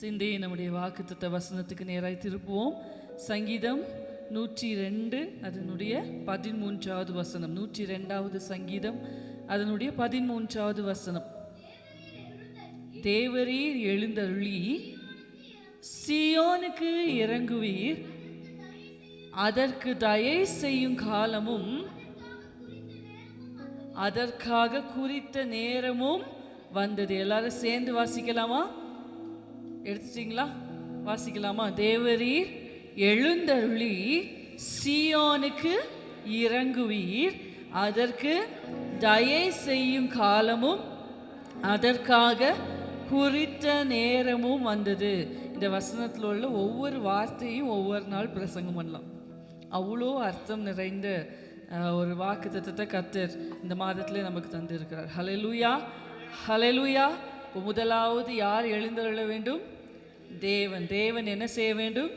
சிந்தையை நம்முடைய வாக்குத்தத்த வசனத்துக்கு நேராய் திருப்புவோம். சங்கீதம் 102 அதனுடைய 13வது வசனம். 102வது சங்கீதம் அதனுடைய 13வது வசனம். தேவரீர் எழுந்தருளி சீயோனுக்கு இறங்குவீர், அதற்கு தயை செய்யும் காலமும் அதற்காக குறித்த நேரமும் வந்தது. எல்லாரும் சேர்ந்து வாசிக்கலாமா? எடுத்துட்டீங்களா? வாசிக்கலாமா? தேவரீர் எழுந்தருளி சீயோனுக்கு இறங்குவீர், அதற்கு தயை செய்யும் காலமும் அதற்காக குறித்த நேரமும் வந்தது. இந்த வசனத்தில் உள்ள ஒவ்வொரு வார்த்தையும் ஒவ்வொரு நாள் பிரசங்கம் பண்ணலாம். அவ்வளோ அர்த்தம் நிறைந்த ஒரு வாக்கு தத்தத்தை கர்த்தர் இந்த மாதத்திலே நமக்கு தந்திருக்கிறார். ஹல்லேலூயா, ஹல்லேலூயா. இப்போ முதலாவது யார் எழுந்தருள வேண்டும்? தேவன். தேவன் என்ன செய்ய வேண்டும்?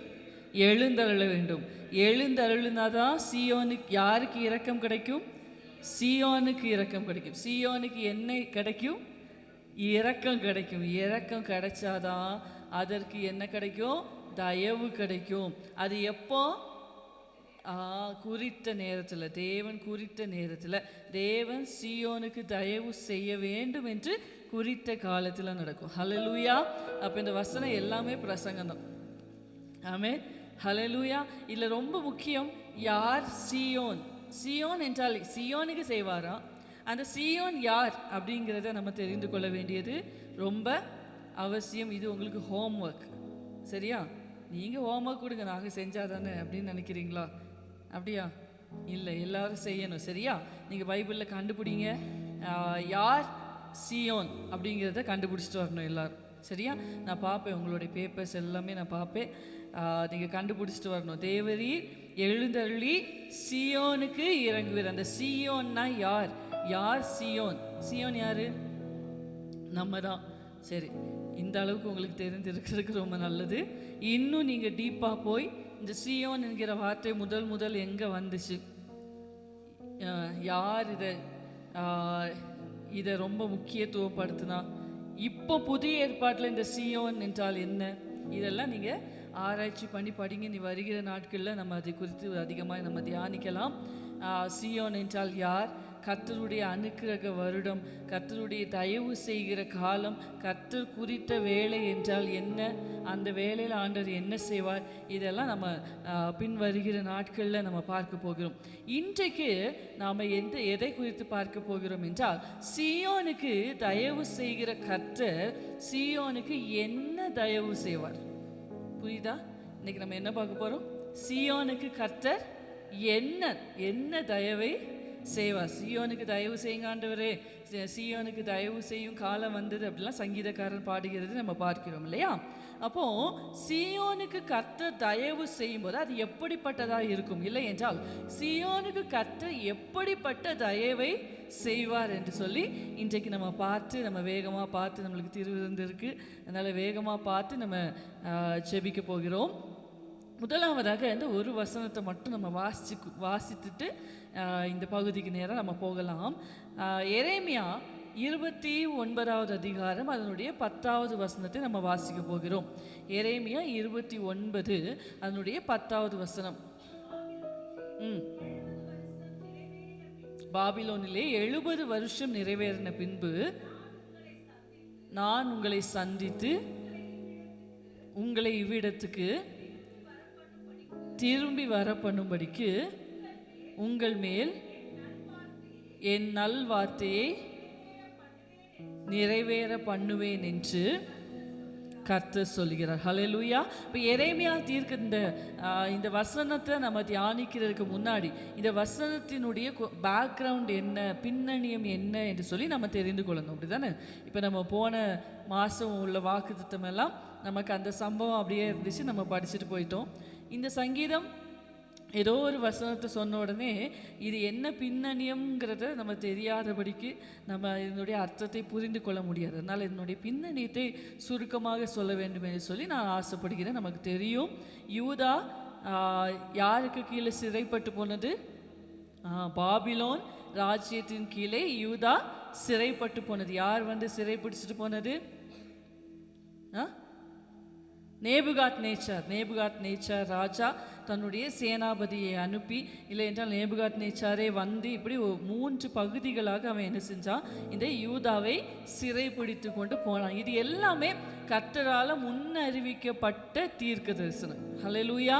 எழுந்தருள வேண்டும். எழுந்தருளினாதான் சீயோனுக்கு யாருக்கு இரக்கம் கிடைக்கும்? சீயோனுக்கு இரக்கம் கிடைக்கும். சீயோனுக்கு என்ன கிடைக்கும்? இரக்கம் கிடைக்கும். இரக்கம் கிடைச்சாதான் அதற்கு என்ன கிடைக்கும்? தயவு கிடைக்கும். அது எப்போ? குறித்த நேரத்தில், தேவன் குறித்த நேரத்தில், தேவன் சீயோனுக்கு தயவு செய்ய வேண்டும் என்று குறித்த காலத்தில் நடக்கும். ஹல்லேலூயா. அப்போ இந்த வசனம் எல்லாமே பிரசங்கம் தான். ஆமென், ஹல்லேலூயா. இதில் ரொம்ப முக்கியம், யார் சீயோன்? சீயோன் என்றால் சீயோனுக்கு செய்வாரா? அந்த சீயோன் யார் அப்படிங்கிறத நம்ம தெரிந்து கொள்ள வேண்டியது ரொம்ப அவசியம். இது உங்களுக்கு ஹோம்ஒர்க், சரியா? நீங்கள் ஹோம்ஒர்க் கொடுங்க, நாங்கள் செஞ்சால் தானே அப்படின்னு நினைக்கிறீங்களா? அப்படியா? இல்லை, எல்லாரும் செய்யணும், சரியா? நீங்கள் பைபிளில் கண்டுபிடிங்க, யார் சீயோன் அப்படிங்கிறத கண்டுபிடிச்சிட்டு வரணும் எல்லாரும், சரியா? நான் பார்ப்பேன், உங்களுடைய பேப்பர்ஸ் எல்லாமே நான் பார்ப்பேன், நீங்கள் கண்டுபிடிச்சிட்டு வரணும். தேவரீர் எழுந்தருளி சீயோனுக்கு இறங்குவீர். அந்த சீயோன்னா யார்? யார் சீயோன்? சீயோன் யாரு? நம்ம தான். சரி, இந்த அளவுக்கு உங்களுக்கு தெரிஞ்சிருக்கிறதுக்கு ரொம்ப நல்லது. இன்னும் நீங்கள் டீப்பாக போய் இந்த சீயோன் என்கிற வார்த்தை முதல் எங்கே வந்துச்சு, யார் இதை ரொம்ப முக்கியத்துவப்படுத்தினா, இப்போ புதிய ஏற்பாட்டில் இந்த சீயோன் என்றால் என்ன, இதெல்லாம் நீங்கள் ஆராய்ச்சி பண்ணி படிங்க. நீ வருகிற நாட்களில் நம்ம அதை குறித்து அதிகமாக நம்ம தியானிக்கலாம். சீயோன் என்றால் யார்? கர்த்தருடைய அனுக்கிரக வருடம், கர்த்தருடைய தயவு செய்கிற காலம், கர்த்தர் குறித்த வேலை என்றால் என்ன, அந்த வேலையில் ஆண்டவர் என்ன செய்வார், இதெல்லாம் நம்ம பின் வருகிற நாட்களில் நம்ம பார்க்க போகிறோம். இன்றைக்கு நாம் எதை குறித்து பார்க்க போகிறோம் என்றால், சீயோனுக்கு தயவு செய்கிற கர்த்தர் சீயோனுக்கு என்ன தயவு செய்வார்? புரியுதா? இன்னைக்கு நம்ம என்ன பார்க்க போகிறோம்? சீயோனுக்கு கர்த்தர் என்ன தயவை செய்வார். சீயோனுக்கு தயவு செய்யுங்க ஆண்டவரே, சீயோனுக்கு தயவு செய்யும் காலம் வந்தது அப்படிலாம் சங்கீதக்காரன் பாடுகிறது நம்ம பார்க்கிறோம் இல்லையா? அப்போ சீயோனுக்கு கர்த்தர் தயவு செய்யும் போது அது எப்படிப்பட்டதாக இருக்கும்? இல்லை என்றால் சீயோனுக்கு கர்த்தர் எப்படிப்பட்ட தயவை செய்வார் என்று சொல்லி இன்றைக்கு நம்ம பார்த்து, நம்ம வேகமாக பார்த்து, நம்மளுக்கு திருவிருந்து இருக்குது, அதனால் வேகமாக பார்த்து நம்ம ஜெபிக்க போகிறோம். முதலாவதாக இந்த ஒரு வசனத்தை மட்டும் நம்ம வாசித்துட்டு இந்த பகுதிக்கு நேரம் நம்ம போகலாம். எரேமியா 29வது அதிகாரம் அதனுடைய 10வது வசனத்தை நம்ம வாசிக்க போகிறோம். எரேமியா 29 அதனுடைய 10வது வசனம். பாபிலோனிலே 70 வருஷம் நிறைவேறின பின்பு நான் உங்களை சந்தித்து உங்களை இவ்விடத்துக்கு திரும்பி வர பண்ணும்படிக்கு உங்கள் மேல் என் நல் வார்த்தையை நிறைவேற பண்ணுவேன் என்று கர்த்தர் சொல்கிறார். ஹல்லேலூயா. இப்போ எரேமியா தீர்க்க இந்த வசனத்தை நம்ம தியானிக்கிறதுக்கு முன்னாடி இந்த வசனத்தினுடைய பேக்ரவுண்ட் என்ன, பின்னணியம் என்ன என்று சொல்லி நம்ம தெரிந்து கொள்ளணும், அப்படி தானே? இப்போ நம்ம போன மாதம் உள்ள வாக்குத்தத்தம் எல்லாம் நமக்கு அந்த சம்பவம் அப்படியே இருந்துச்சு, நம்ம படிச்சுட்டு போயிட்டோம். இந்த சங்கீதம் ஏதோ ஒரு வசனத்தை சொன்ன உடனே இது என்ன பின்னணியம்ங்கிறத நம்ம தெரியாதபடிக்கு நம்ம இதனுடைய அர்த்தத்தை புரிந்து கொள்ள முடியாது. அதனால் இதனுடைய பின்னணியத்தை சுருக்கமாக சொல்ல வேண்டும் என்று சொல்லி நான் ஆசைப்படுகிறேன். நமக்கு தெரியும், யூதா யாருக்கு கீழே சிறைப்பட்டு போனது? பாபிலோன் ராஜ்யத்தின் கீழே யூதா சிறைப்பட்டு போனது. யார் சிறைப்பிடிச்சிட்டு போனது? நேபுகாத் நேச்சார் ராஜா தன்னுடைய சேனாபதியை அனுப்பி, இல்லை என்றால் நேபுகாத் நேச்சாரே வந்து இப்படி 3 பகுதிகளாக அவன் என்ன செஞ்சான், இந்த யூதாவை சிறை பிடித்து கொண்டு போனான். இது எல்லாமே கர்த்தரால் முன்னறிவிக்கப்பட்ட தீர்க்க தரிசனம். ஹல்லேலூயா,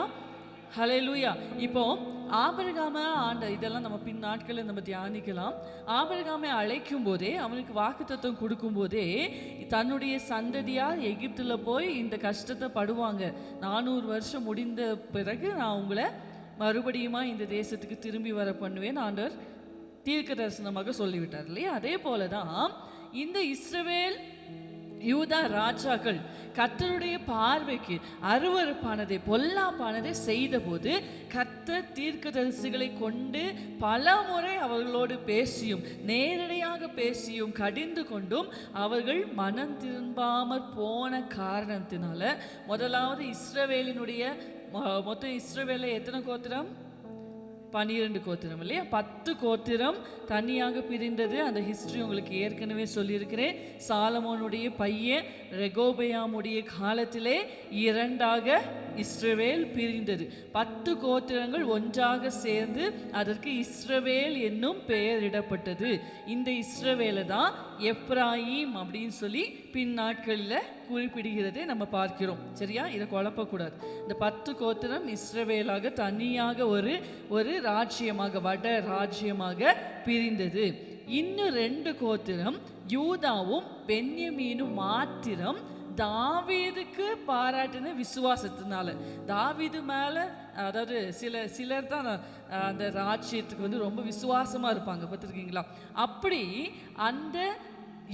ஹல்லேலூயா. இப்போ ஆபிரகாம இதெல்லாம் நம்ம பின் நாட்களில் நம்ம தியானிக்கலாம். ஆபிரகாமை அழைக்கும் போதே, அவனுக்கு வாக்குத்தத்தம் கொடுக்கும் போதே, தன்னுடைய சந்ததியார் எகிப்தில் போய் இந்த கஷ்டத்தை படுவாங்க, 400 வருஷம் முடிந்த பிறகு நான் உங்களை மறுபடியுமா இந்த தேசத்துக்கு திரும்பி வர பண்ணுவேன் ஆண்டவர் தீர்க்க தரிசனமாக சொல்லிவிட்டார் இல்லையா? அதே போல தான் இந்த இஸ்ரவேல் யூதா ராஜாக்கள் கர்த்தருடைய பார்வைக்கு அருவருப்பானதை பொல்லாப்பானதை செய்த போது கர்த்தர் தீர்க்கதரிசிகளை கொண்டு பல முறை அவர்களோடு பேசியும் நேரடியாக பேசியும் கடிந்து கொண்டும் அவர்கள் மனம் திரும்பாமற் போன காரணத்தினால, முதலாவது இஸ்ரவேலினுடைய மொத்தம் இஸ்ரவேலில் எத்தனை கோத்திரம்? 12 கோத்திரம் இல்லையா? 10 கோத்திரம் தனியாக பிரிந்தது. அந்த ஹிஸ்டரி உங்களுக்கு ஏற்கனவே சொல்லியிருக்கிறேன். சாலமோனுடைய பையன் ரெகோபயாமுடைய காலத்திலே 2ஆக இஸ்ரவேல் பிரிந்தது. 10 கோத்திரங்கள் ஒன்றாக சேர்ந்து அதற்கு இஸ்ரவேல் என்னும் பெயரிடப்பட்டது. இந்த இஸ்ரவேலை தான் எப்ராயிம் அப்படின்னு சொல்லி பின் நாட்களில் குறிப்பிடுகிறதை நம்ம பார்க்கிறோம். சரியா? இதை குழப்பக்கூடாது. இந்த 10 கோத்திரம் இஸ்ரவேலாக தனியாக ஒரு ராஜ்யமாக, வட ராஜ்யமாக பிரிந்தது. இன்னும் 2 கோத்திரம் யூதாவும் பென்யமீனும் மாத்திரம் தாவீதுக்கு பாராட்டின விசுவாசத்தினால, தாவீது மேலே, அதாவது சிலர் தான் அந்த ராஜ்யத்துக்கு ரொம்ப விசுவாசமாக இருப்பாங்க, பார்த்துருக்கீங்களா? அப்படி அந்த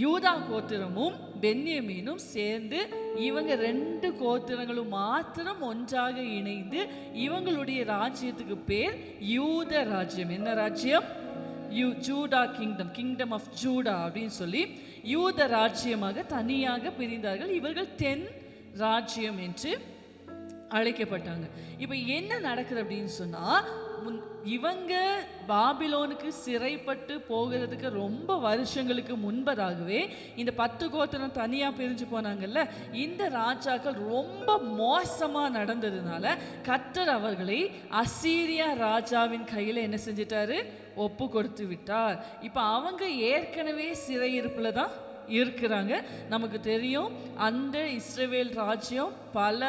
யூதா கோத்திரமும் பென்யமீனும் சேர்ந்து இவங்க 2 கோத்திரங்களும் மாத்திரம் ஒன்றாக இணைந்து இவங்களுடைய ராஜ்யத்துக்கு பேர் யூத ராஜ்யம். என்ன ராஜ்யம்? ஜூடா கிங்டம் ஆஃப் ஜூடா அப்படின்னு சொல்லி யூத ராஜ்யமாக தனியாக பிரிந்தார்கள். இவர்கள் 10 ராஜ்யம் என்று அழைக்கப்பட்டாங்க. இப்போ என்ன நடக்குது அப்படின்னு சொன்னால், இவங்க பாபிலோனுக்கு சிறைப்பட்டு போகிறதுக்கு ரொம்ப வருஷங்களுக்கு முன்பதாகவே இந்த 10 கோத்திரம் தனியாக பிரிஞ்சு போனாங்கல்ல, இந்த ராஜாக்கள் ரொம்ப மோசமாக நடந்ததுனால கர்த்தர் அவர்களை அசீரியா ராஜாவின் கையில் என்ன செஞ்சிட்டாரு? ஒப்பு கொடுத்து விட்டார். இப்போ அவங்க ஏற்கனவே சிறையிருப்பில் தான் இருக்கிறாங்க. நமக்கு தெரியும், அந்த இஸ்ரவேல் ராஜ்யம் பல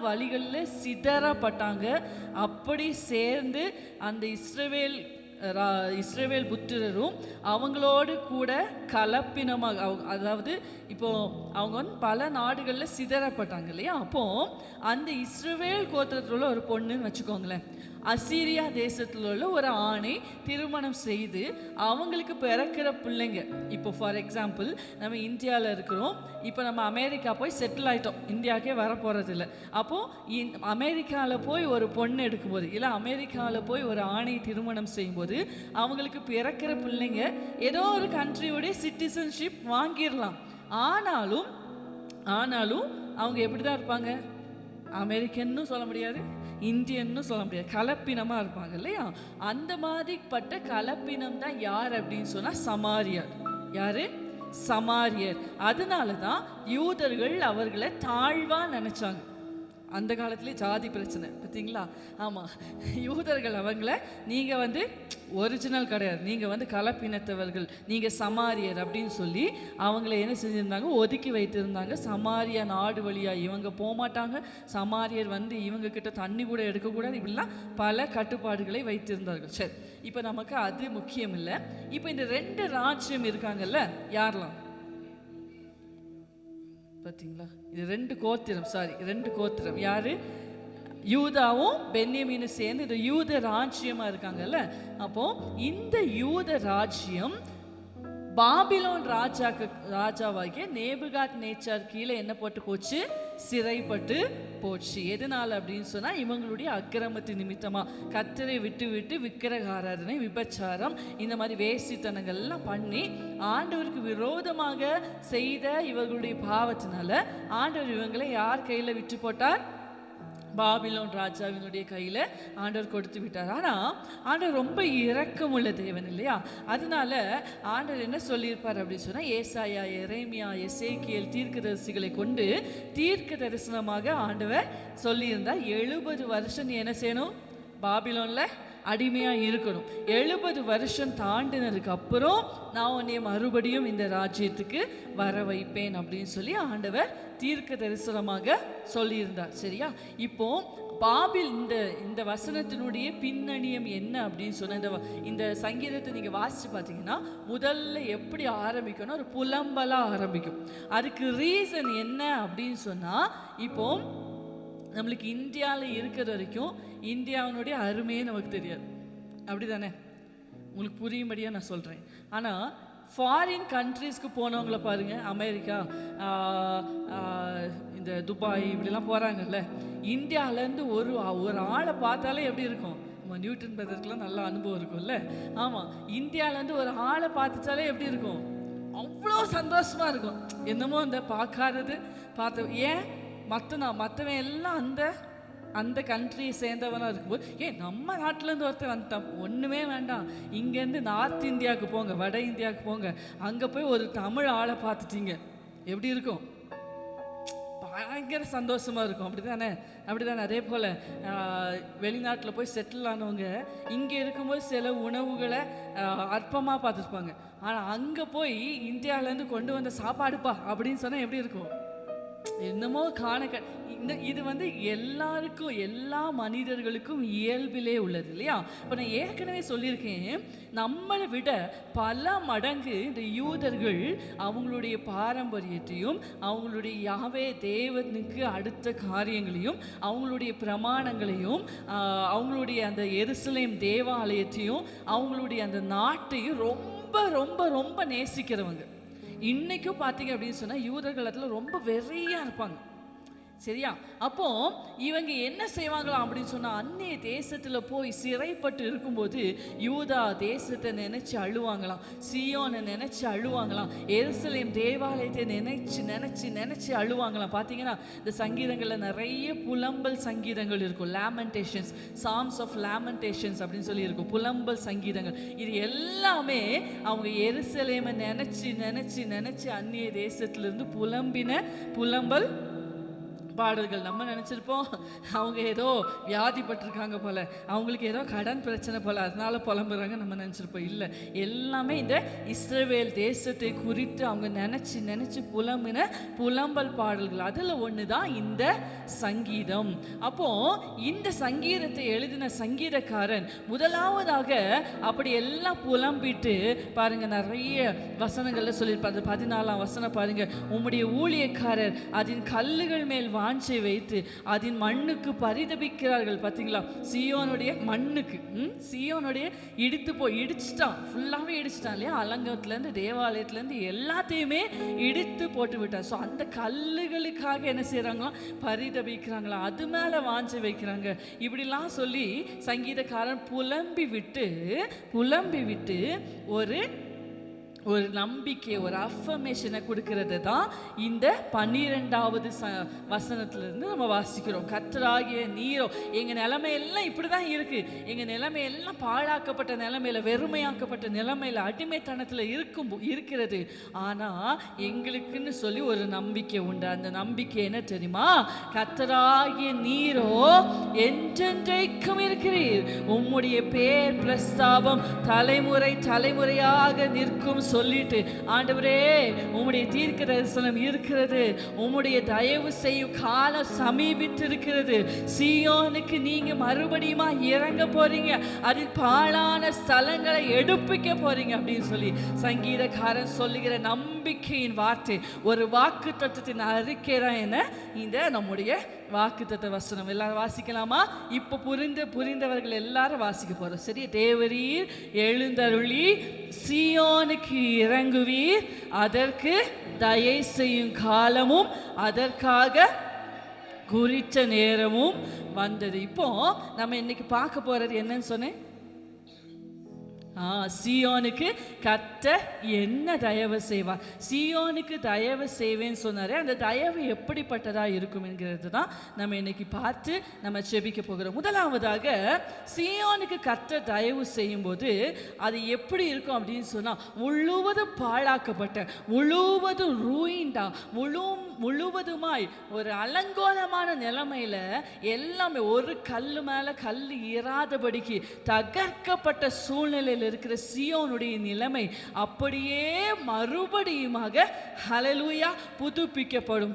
வழிகளில் சிதறப்பட்டாங்க. அப்படி சேர்ந்து அந்த இஸ்ரவேல் புத்திரரும் அவங்களோடு கூட கலப்பினமாக, அதாவது இப்போ அவங்க பல நாடுகளில் சிதறப்பட்டாங்க இல்லையா? அப்போ அந்த இஸ்ரவேல் கோத்திரத்தில் உள்ள ஒரு பொண்ணுன்னு வச்சுக்கோங்களேன், அசீரியா தேசத்தில் உள்ள ஒரு ஆணை திருமணம் செய்து அவங்களுக்கு பிறக்கிற பிள்ளைங்க, இப்போ ஃபார் எக்ஸாம்பிள் நம்ம இந்தியாவில் இருக்கிறோம், இப்போ நம்ம அமெரிக்கா போய் செட்டில் ஆகிட்டோம், இந்தியாவுக்கே வர போகிறதில்ல. அப்போது அமெரிக்காவில் போய் ஒரு பொண்ணு எடுக்கும்போது, இல்லை அமெரிக்காவில் போய் ஒரு ஆணை திருமணம் செய்யும்போது அவங்களுக்கு பிறக்கிற பிள்ளைங்க ஏதோ ஒரு கண்ட்ரியோடைய சிட்டிசன்ஷிப் வாங்கிடலாம். ஆனாலும் அவங்க எப்படி தான் இருப்பாங்க? அமெரிக்கன்னு சொல்ல முடியாது, இந்தியன்னு சொல்ல முடியாது, கலப்பினமாக இருப்பாங்க இல்லையா? அந்த மாதிரிப்பட்ட கலப்பினம் தான் யார் அப்படின்னு சொன்னால் சமாரியர். யாரு? சமாரியர். அதனால தான் யூதர்கள் அவர்களை தாழ்வாக நினச்சாங்க. அந்த காலத்துலேயே ஜாதி பிரச்சனை பார்த்தீங்களா? ஆமாம், யூதர்கள் அவங்கள நீங்கள் ஒரிஜினல் கிடையாது, நீங்கள் கலப்பினத்தவர்கள், நீங்கள் சமாரியர் அப்படின்னு சொல்லி அவங்கள என்ன செஞ்சுருந்தாங்க? ஒதுக்கி வைத்திருந்தாங்க. சமாரியா நாடு வழியாக இவங்க போகமாட்டாங்க, சமாரியர் இவங்க கிட்ட தண்ணி கூட எடுக்கக்கூடாது, இப்படிலாம் பல கட்டுப்பாடுகளை வைத்திருந்தார்கள். சரி, இப்போ நமக்கு அது முக்கியம் இல்லை. இப்போ இந்த 2 ராஜ்யம் இருக்காங்கல்ல, யாரெல்லாம் பார்த்தீங்களா? இது 2 கோத்திரம். யாரு? யூதாவும் பென்யமீனும் சேர்ந்து இந்த யூத ராஜ்யமா இருக்காங்கல்ல. அப்போ இந்த யூத ராஜ்யம் பாபிலோன் ராஜாவாகிய நேபுகாத் நேச்சார் கீழே என்ன போட்டு போச்சு? சிறைப்பட்டு போச்சு. எதனால அப்படின்னு சொன்னா, இவங்களுடைய அக்கிரமத்தின் நிமித்தமா, கர்த்தரை விட்டு விக்கிரக ஆராதனை, விபச்சாரம், இந்த மாதிரி வேசித்தனங்கள்லாம் பண்ணி ஆண்டவருக்கு விரோதமாக செய்த இவர்களுடைய பாவத்தினால ஆண்டவர் இவங்களை யார் கையில் விட்டு போட்டார்? பாபிலோன் ராஜாவினுடைய கையில் ஆண்டவர் கொடுத்து விட்டார். ஆனால் ஆண்டவர் ரொம்ப இரக்கமுள்ள தேவன் இல்லையா? அதனால ஆண்டவர் என்ன சொல்லியிருப்பார் அப்படின்னு சொன்னால், ஏசாயா, எரேமியா, எசேக்கியேல் தீர்க்கதரிசிகளை கொண்டு தீர்க்க தரிசனமாக ஆண்டவர் சொல்லியிருந்தார், 70 வருஷம் நீ என்ன செய்யணும், பாபிலோனில் அடிமையாக இருக்கணும். 70 வருஷம் தாண்டினதுக்கு அப்புறம் நான் உன்னை மறுபடியும் இந்த ராஜ்யத்துக்கு வர வைப்பேன் அப்படின்னு சொல்லி ஆண்டவர் தீர்க்க தரிசனமாக சொல்லியிருந்தார். சரியா? இப்போ பாபில் இந்த வசனத்தினுடைய பின்னணியம் என்ன அப்படின்னு சொன்ன இந்த சங்கீதத்தை நீங்கள் வாசித்து பார்த்தீங்கன்னா, முதல்ல எப்படி ஆரம்பிக்கணும், ஒரு புலம்பலாக ஆரம்பிக்கும். அதுக்கு ரீசன் என்ன அப்படின்னு சொன்னால், இப்போ நம்மளுக்கு இந்தியாவில் இருக்கிற வரைக்கும் இந்தியாவினுடைய அருமையே நமக்கு தெரியாது, அப்படி தானே? உங்களுக்கு புரியும்படியாக நான் சொல்கிறேன். ஆனால் ஃபாரின் கண்ட்ரீஸ்க்கு போனவங்கள பாருங்கள், அமெரிக்கா, இந்த துபாய் இப்படிலாம் போகிறாங்கல்ல, இந்தியாவிலேருந்து ஒரு ஆளை பார்த்தாலே எப்படி இருக்கும்? நம்ம நியூட்டன் பிரதருக்குலாம் நல்ல அனுபவம் இருக்கும்ல. ஆமாம், இந்தியாவிலேருந்து ஒரு ஆளை பார்த்துட்டாலே எப்படி இருக்கும்? அவ்வளோ சந்தோஷமாக இருக்கும். என்னமோ அந்த பார்க்காதது பார்த்த, ஏன் மற்றவன் எல்லாம் அந்த கண்ட்ரியை சேர்ந்தவனாக இருக்கும்போது, நம்ம நாட்டிலேருந்து ஒருத்தர் வந்துட்டான், ஒன்றுமே வேண்டாம், இங்கேருந்து நார்த் இந்தியாவுக்கு போங்க, வட இந்தியாவுக்கு போங்க, அங்கே போய் ஒரு தமிழ் ஆளை பார்த்துட்டீங்க, எப்படி இருக்கும்? பயங்கர சந்தோஷமாக இருக்கும். அப்படி தானே? அதே போல் வெளிநாட்டில் போய் செட்டில் ஆனவங்க இங்கே இருக்கும்போது சில உணவுகளை அற்பமாக பார்த்துருப்பாங்க. ஆனால் அங்கே போய் இந்தியாவிலேருந்து கொண்டு வந்த சாப்பாடுப்பா அப்படின்னு சொன்னால் எப்படி இருக்கும்? என்னமோ இது எல்லாருக்கும், எல்லா மனிதர்களுக்கும் இயல்பிலே உள்ளது இல்லையா? இப்போ நான் ஏற்கனவே சொல்லியிருக்கேன், நம்மளை விட பல மடங்கு இந்த யூதர்கள் அவங்களுடைய பாரம்பரியத்தையும் அவங்களுடைய யாவே தேவனுக்கு அடுத்த காரியங்களையும் அவங்களுடைய பிரமாணங்களையும் அவங்களுடைய அந்த எருசலேம் தேவாலயத்தையும் அவங்களுடைய அந்த நாட்டையும் ரொம்ப ரொம்ப ரொம்ப நேசிக்கிறவங்க. இன்றைக்கும் பார்த்தீங்க அப்படின்னு சொன்னால் யூதர்கள் ரொம்ப வெறியாக இருப்பாங்க. சரியா? அப்போ இவங்க என்ன செய்வாங்களாம் அப்படின்னு சொன்னால், அந்நிய தேசத்தில் போய் சிறைப்பட்டு இருக்கும்போது யூதா தேசத்தை நினைச்சு அழுவாங்களாம், சியோனை நினைச்சு அழுவாங்களாம், எருசலேம் தேவாலயத்தை நினைச்சு நினைச்சு நினைச்சு அழுவாங்களாம். பார்த்தீங்கன்னா இந்த சங்கீதங்களில் நிறைய புலம்பல் சங்கீதங்கள் இருக்கும், லேமெண்டேஷன்ஸ், சாங்ஸ் ஆஃப் லேமெண்டேஷன்ஸ் அப்படின்னு சொல்லி இருக்கும், புலம்பல் சங்கீதங்கள். இது எல்லாமே அவங்க எருசலேமை நினைச்சு நினைச்சு நினைச்சு அந்நிய தேசத்திலிருந்து புலம்பல் பாடல்கள். நம்ம நினச்சிருப்போம் அவங்க ஏதோ வியாதிப்பட்டிருக்காங்க போல், அவங்களுக்கு ஏதோ கடன் பிரச்சனை போல், அதனால புலம்புறாங்க நம்ம நினச்சிருப்போம். இல்லை, எல்லாமே இந்த இஸ்ரவேல் தேசத்தை குறித்து அவங்க நினச்சி நினச்சி புலம்பல் பாடல்கள். அதில் ஒன்று தான் இந்த சங்கீதம். அப்போது இந்த சங்கீதத்தை எழுதின சங்கீதக்காரன் முதலாவதாக அப்படி எல்லாம் புலம்பிட்டு பாருங்கள், நிறைய வசனங்களில் சொல்லியிருப்பார். 14ஆம் வசனம் பாருங்கள், உம்முடைய ஊழியக்காரர் அதன் கல்லுகள் மேல் வாஞ்சை வைத்து அதன் மண்ணுக்கு பரிதபிக்கிறார்கள். பார்த்தீங்களா? சியோனுடைய மண்ணுக்கு, சியோனுடைய இடிச்சிட்டான், ஃபுல்லாகவே இடிச்சிட்டான் இல்லையா? அலங்கத்துலேருந்து தேவாலயத்துலேருந்து எல்லாத்தையுமே இடித்து போட்டு விட்டான். ஸோ அந்த கல்லுகளுக்காக என்ன செய்கிறாங்களாம்? பரிதபிக்கிறாங்களா, அது மேலே வாஞ்சை வைக்கிறாங்க. இப்படிலாம் சொல்லி சங்கீதக்காரன் புலம்பி விட்டு ஒரு நம்பிக்கை, ஒரு அஃபர்மேஷனை கொடுக்கறது தான் இந்த 12வது வசனத்திலிருந்து நம்ம வாசிக்கிறோம். கர்த்தராகிய நீரோ, எங்கள் நிலைமையெல்லாம் இப்படி தான் இருக்குது, எங்கள் நிலைமையெல்லாம் பாழாக்கப்பட்ட நிலைமையில், வெறுமையாக்கப்பட்ட நிலைமையில், அடிமைத்தனத்தில் இருக்கிறது. ஆனால் எங்களுக்குன்னு சொல்லி ஒரு நம்பிக்கை உண்டு. அந்த நம்பிக்கை என்ன தெரியுமா? கர்த்தராகிய நீரோ என்றென்றைக்கும் இருக்கிறீர், உம்முடைய பேர் பிரஸ்தாபம் தலைமுறையாக நிற்கும் சொல்லிட்டு, ஆண்டவரே உம்முடைய தீர்க்க தரிசனம் இருக்கிறது, உம்முடைய தயவு செய்யும் காலம் சமீபித்து இருக்கிறது, சீயோனுக்கு நீங்க மறுபடியுமா இறங்க போறீங்க, அதில் பாழான ஸ்தலங்களை எடுப்பிக்க போறீங்க அப்படின்னு சொல்லி சங்கீதக்காரன் சொல்லுகிற நம்பிக்கையின் வார்த்தை, ஒரு வாக்கு தத்துவத்தின் அறிக்கை தான் என்ன இந்த நம்முடைய வாக்குத்தத்த வசனம். எல்லாரும் வாசிக்கலாமா? இப்போ புரிந்தவர்கள் எல்லாரும் வாசிக்க போறோம். சரி? தேவரீர் எழுந்தருளி சீயோனுக்கு இறங்குவீர், அதற்கு தயை செய்யும் காலமும் அதற்காக குறித்த நேரமும் வந்தது. இப்போ நம்ம இன்னைக்கு பார்க்க போறது என்னன்னு சொன்னேன்? சீயோனுக்கு கர்த்தர் என்ன தயவு செய்வார், சீயோனுக்கு தயவு செய்வேன்னு சொன்னாரே, அந்த தயவு எப்படிப்பட்டதா இருக்கும் என்கிறது தான் நம்ம இன்னைக்கு பார்த்து நம்ம செபிக்க போகிறோம். முதலாவதாக சீயோனுக்கு கர்த்தர் தயவு செய்யும் போது அது எப்படி இருக்கும் அப்படின்னு சொன்னா, முழுவதும் பாழாக்கப்பட்ட, முழுவதும் ரூயின்டா, முழுவதுமாய் ஒரு அலங்கோலமான நிலைமையில எல்லாமே ஒரு கல்லு மேல கல்லு இராதபடிக்கு தகர்க்கப்பட்ட சூழ்நிலையில் இருக்கிற சீயோனுடைய நிலைமை அப்படியே மறுபடியுமாக ஹல்லேலூயா புதுப்பிக்கப்படும்.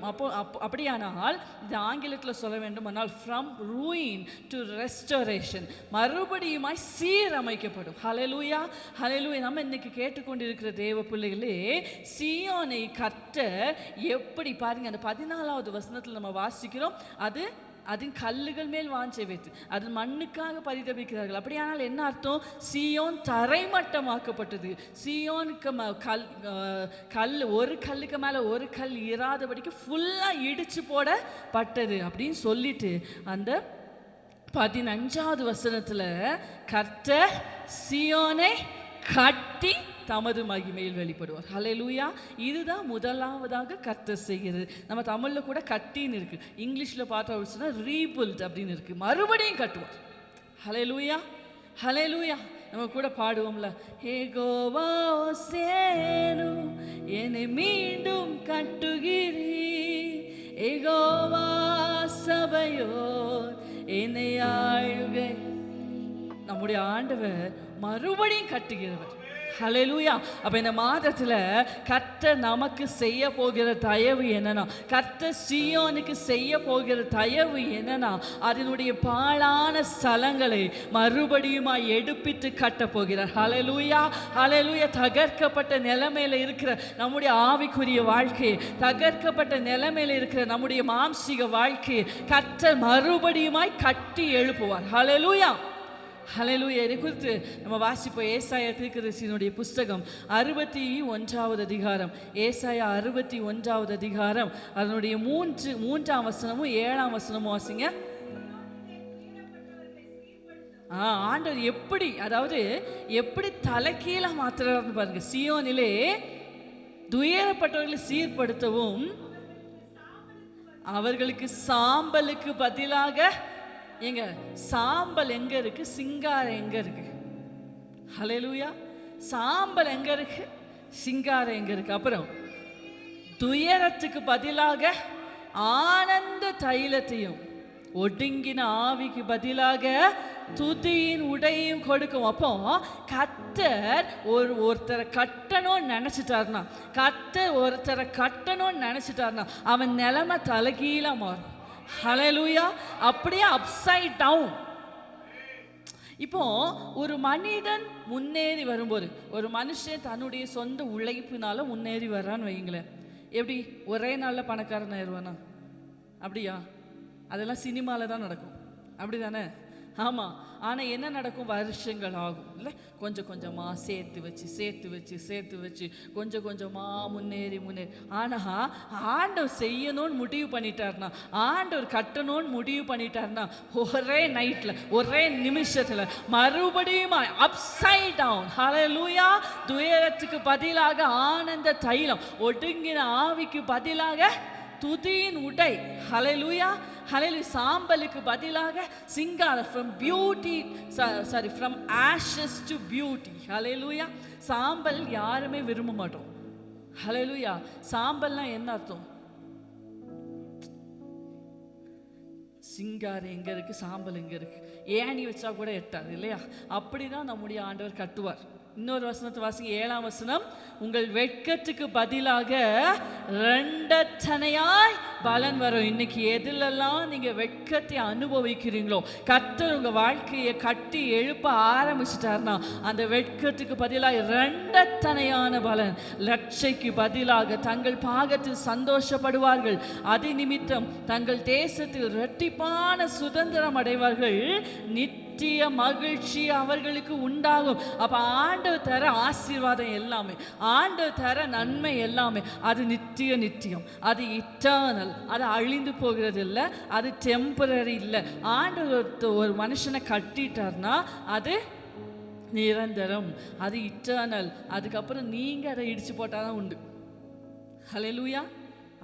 அப்படியானால் இது ஆங்கிலத்தில் சொல்ல வேண்டுமானால் ஃப்ரம் ரூயின் டு ரெஸ்டோரேஷன், மறுபடியுமாய் சீரமைக்கப்படும். ஹல்லேலூயா ஹல்லேலூயா. நம்ம இன்னைக்கு கேட்டுக்கொண்டிருக்கிற தேவ பிள்ளைகளே, சீயோனை கர்த்தர் எப்படி பாருங்க, அந்த 14வது வசனத்தில் நம்ம வாசிக்கிறோம், அதன் கல்லுகள் மேல் வாஞ்சை வைத்து அது மண்ணுக்காக பரிதபிக்கிறார்கள். அப்படியானால் என்ன அர்த்தம்? சீயோன் தரைமட்டமாக்கப்பட்டது. சீயோனுக்கு கல் ஒரு கல்லுக்கு மேலே ஒரு கல் இராதபடிக்கு ஃபுல்லாக இடிச்சு போடப்பட்டது அப்படின்னு சொல்லிட்டு அந்த 15வது வசனத்தில் கர்த்தர் சீயோனை கட்டி தமது மகிமையில் வெளிப்படுவார். ஹல்லேலூயா. இதுதான் முதலாவதாக கர்த்தர் செய்கிறது. நம்ம தமிழில் கூட கட்டின்னு இருக்கு, இங்கிலீஷில் பார்த்தோம் சொன்னா ரீபில்ட் அப்படின்னு இருக்கு, மறுபடியும் கட்டுவார். ஹல்லேலூயா ஹல்லேலூயா. நம்ம கூட பாடுவோம்ல, யெகோவா சேனு என்னை மீண்டும் கட்டுகிறீர், யெகோவா சபையோர் என்னை ஆளுகை. நம்முடைய ஆண்டவர் மறுபடியும் கட்டுகிறவர். ஹல்லேலூயா. அப்போ இந்த மாதத்தில் கர்த்தர் நமக்கு செய்ய போகிற தயவு என்னன்னா, கர்த்தர் சீயோனுக்கு செய்ய போகிற தயவு என்னன்னா, அதனுடைய பாழான ஸ்தலங்களை மறுபடியும் எடுப்பித்து கட்ட போகிறார். ஹல்லேலூயா ஹல்லேலூயா. தகர்க்கப்பட்ட நிலைமையில் இருக்கிற நம்முடைய ஆவிக்குரிய வாழ்க்கையை, தகர்க்கப்பட்ட நிலைமையில் இருக்கிற நம்முடைய மாம்சீக வாழ்க்கையை கர்த்தர் மறுபடியுமாய் கட்டி எழுப்புவார். ஹல்லேலூயா ஹல்லேலூயா. இதை குறித்து நம்ம வாசிப்போம். ஏசாயா தீர்க்கதரிசியினுடைய புஸ்தகம் 61வது அதிகாரம், ஏசாயா 61வது அதிகாரம், அதனுடைய 3ஆம் வசனமும் 7ஆம் வசனமும் வாசிங்க. ஆண்டவர் எப்படி தலைக்கீழ மாத்துறாருன்னு பாருங்க. சீயோனிலே துயரப்பட்டவர்களை சீர்படுத்தவும் அவர்களுக்கு சாம்பலுக்கு பதிலாக, எங்க சாம்பல் எங்க இருக்கு, சிங்காரம் எங்க இருக்கு? ஹல்லேலூயா. சாம்பல் எங்க இருக்கு, சிங்காரம் எங்க இருக்கு? அப்புறம் துயரத்துக்கு பதிலாக ஆனந்த தைலத்தையும், ஒடுங்கின ஆவிக்கு பதிலாக துதியின் உடையும் கொடுக்கும். அப்போ கர்த்தர் ஒருத்தரை கட்டணும்னு நினைச்சிட்டாருன்னா, கர்த்தர் ஒருத்தரை கட்டணும்னு நினைச்சிட்டாருன்னா அவன் நிலைமை தலைகீழா மாறும். ஹல்லேலூயா. அப்படியே அப்சைட் டவுன். இப்போ ஒரு மனிதன் முன்னேறி வரும்போது, ஒரு மனுஷன் தன்னுடைய சொந்த உழைப்பினால முன்னேறி வர்றான்னு வைங்களேன், எப்படி ஒரே நாளில் பணக்காரன் ஆயிடுவானா? அப்படியா? அதெல்லாம் சினிமாவில் தான் நடக்கும், அப்படி தானே? ஆமாம். ஆனால் என்ன நடக்கும்? வருஷங்கள் ஆகும் இல்லை? கொஞ்சம் கொஞ்சமாக சேர்த்து வச்சு கொஞ்சம் கொஞ்சமாக முன்னேறி. ஆனால் ஆண்டவர் செய்யணும்னு முடிவு பண்ணிட்டார்னா, ஆண்டவர் கட்டணும்னு முடிவு பண்ணிட்டார்னா, ஒரே நைட்டில், ஒரே நிமிஷத்தில் மறுபடியும் அப்சைட் டவுன். ஹல்லேலூயா. துயரத்துக்கு பதிலாக ஆனந்த தைலம், ஒடுங்கின ஆவிக்கு பதிலாக துதியின் உடை. ஹல்லேலூயா ஹல்லேலூயா. சாம்பலுக்கு பதிலாக சிங்காரம், from ashes to beauty. ஹல்லேலூயா. சாம்பல் யாருமே விரும்ப மாட்டோம். ஹல்லேலூயா. சாம்பல்னா என்ன அர்த்தம்? சிங்காரம் எங்க இருக்கு, சாம்பல் எங்க இருக்கு? ஏணி வச்சா கூட எட்டாது இல்லையா? அப்படிதான் நம்முடைய ஆண்டவர் கட்டுவார். இன்னொரு வசனத்தை வாசிங்க, 7ஆம் வசனம், உங்கள் வெட்கத்துக்கு பதிலாக 2 தனையாய் பலன் வரும். இன்னைக்கு எதிலெல்லாம் நீங்க வெட்கத்தை அனுபவிக்கிறீங்களோ, கர்த்தர் உங்க வாழ்க்கையை கட்டி எழுப்ப ஆரம்பிச்சிட்டாருன்னா, அந்த வெட்கத்துக்கு பதிலாக 2 தனையான பலன், லட்சைக்கு பதிலாக தங்கள் பாகத்தில் சந்தோஷப்படுவார்கள், அது நிமித்தம் தங்கள் தேசத்தில் இரட்டிப்பான சுதந்திரம் அடைவார்கள், நித்திய மகிழ்ச்சி அவர்களுக்கு உண்டாகும். அப்ப ஆண்டவர் தர ஆசீர்வாதம் எல்லாமே, ஆண்டவர் தர நன்மை எல்லாமே, அது நித்தியம், அது இட்டர்னல், அது அழிந்து போகிறது இல்லை, அது டெம்பரரி இல்லை. ஆண்டவர் ஒரு மனுஷனை கட்டிட்டார்னா அது நிரந்தரம், அது இட்டர்னல். அதுக்கப்புறம் நீங்கள் அதை இடித்து போட்டால் தான் உண்டு. ஹல்லேலூயா.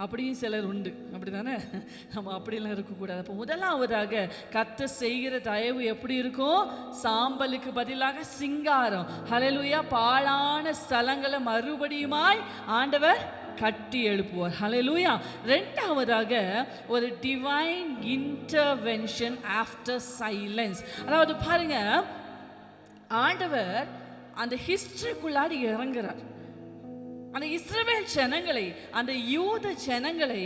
அப்படியும் சிலர் உண்டு, அப்படி தானே? நம்ம அப்படிலாம் இருக்கக்கூடாது. அப்போ முதலாவதாக கர்த்தர் செய்கிற தயவு எப்படி இருக்கும்? சாம்பலுக்கு பதிலாக சிங்காரம். ஹல்லேலூயா. பாழான ஸ்தலங்களை மறுபடியுமாய் ஆண்டவர் கட்டி எழுப்புவார். ஹல்லேலூயா. ரெண்டாவதாக ஒரு டிவைன் இன்டர்வென்ஷன் ஆஃப்டர் சைலன்ஸ். அதாவது பாருங்க, ஆண்டவர் அந்த ஹிஸ்டரிக்குள்ளாடி இறங்குறார். அந்த இஸ்ரவேல் ஜனங்களை, அந்த யூத ஜனங்களை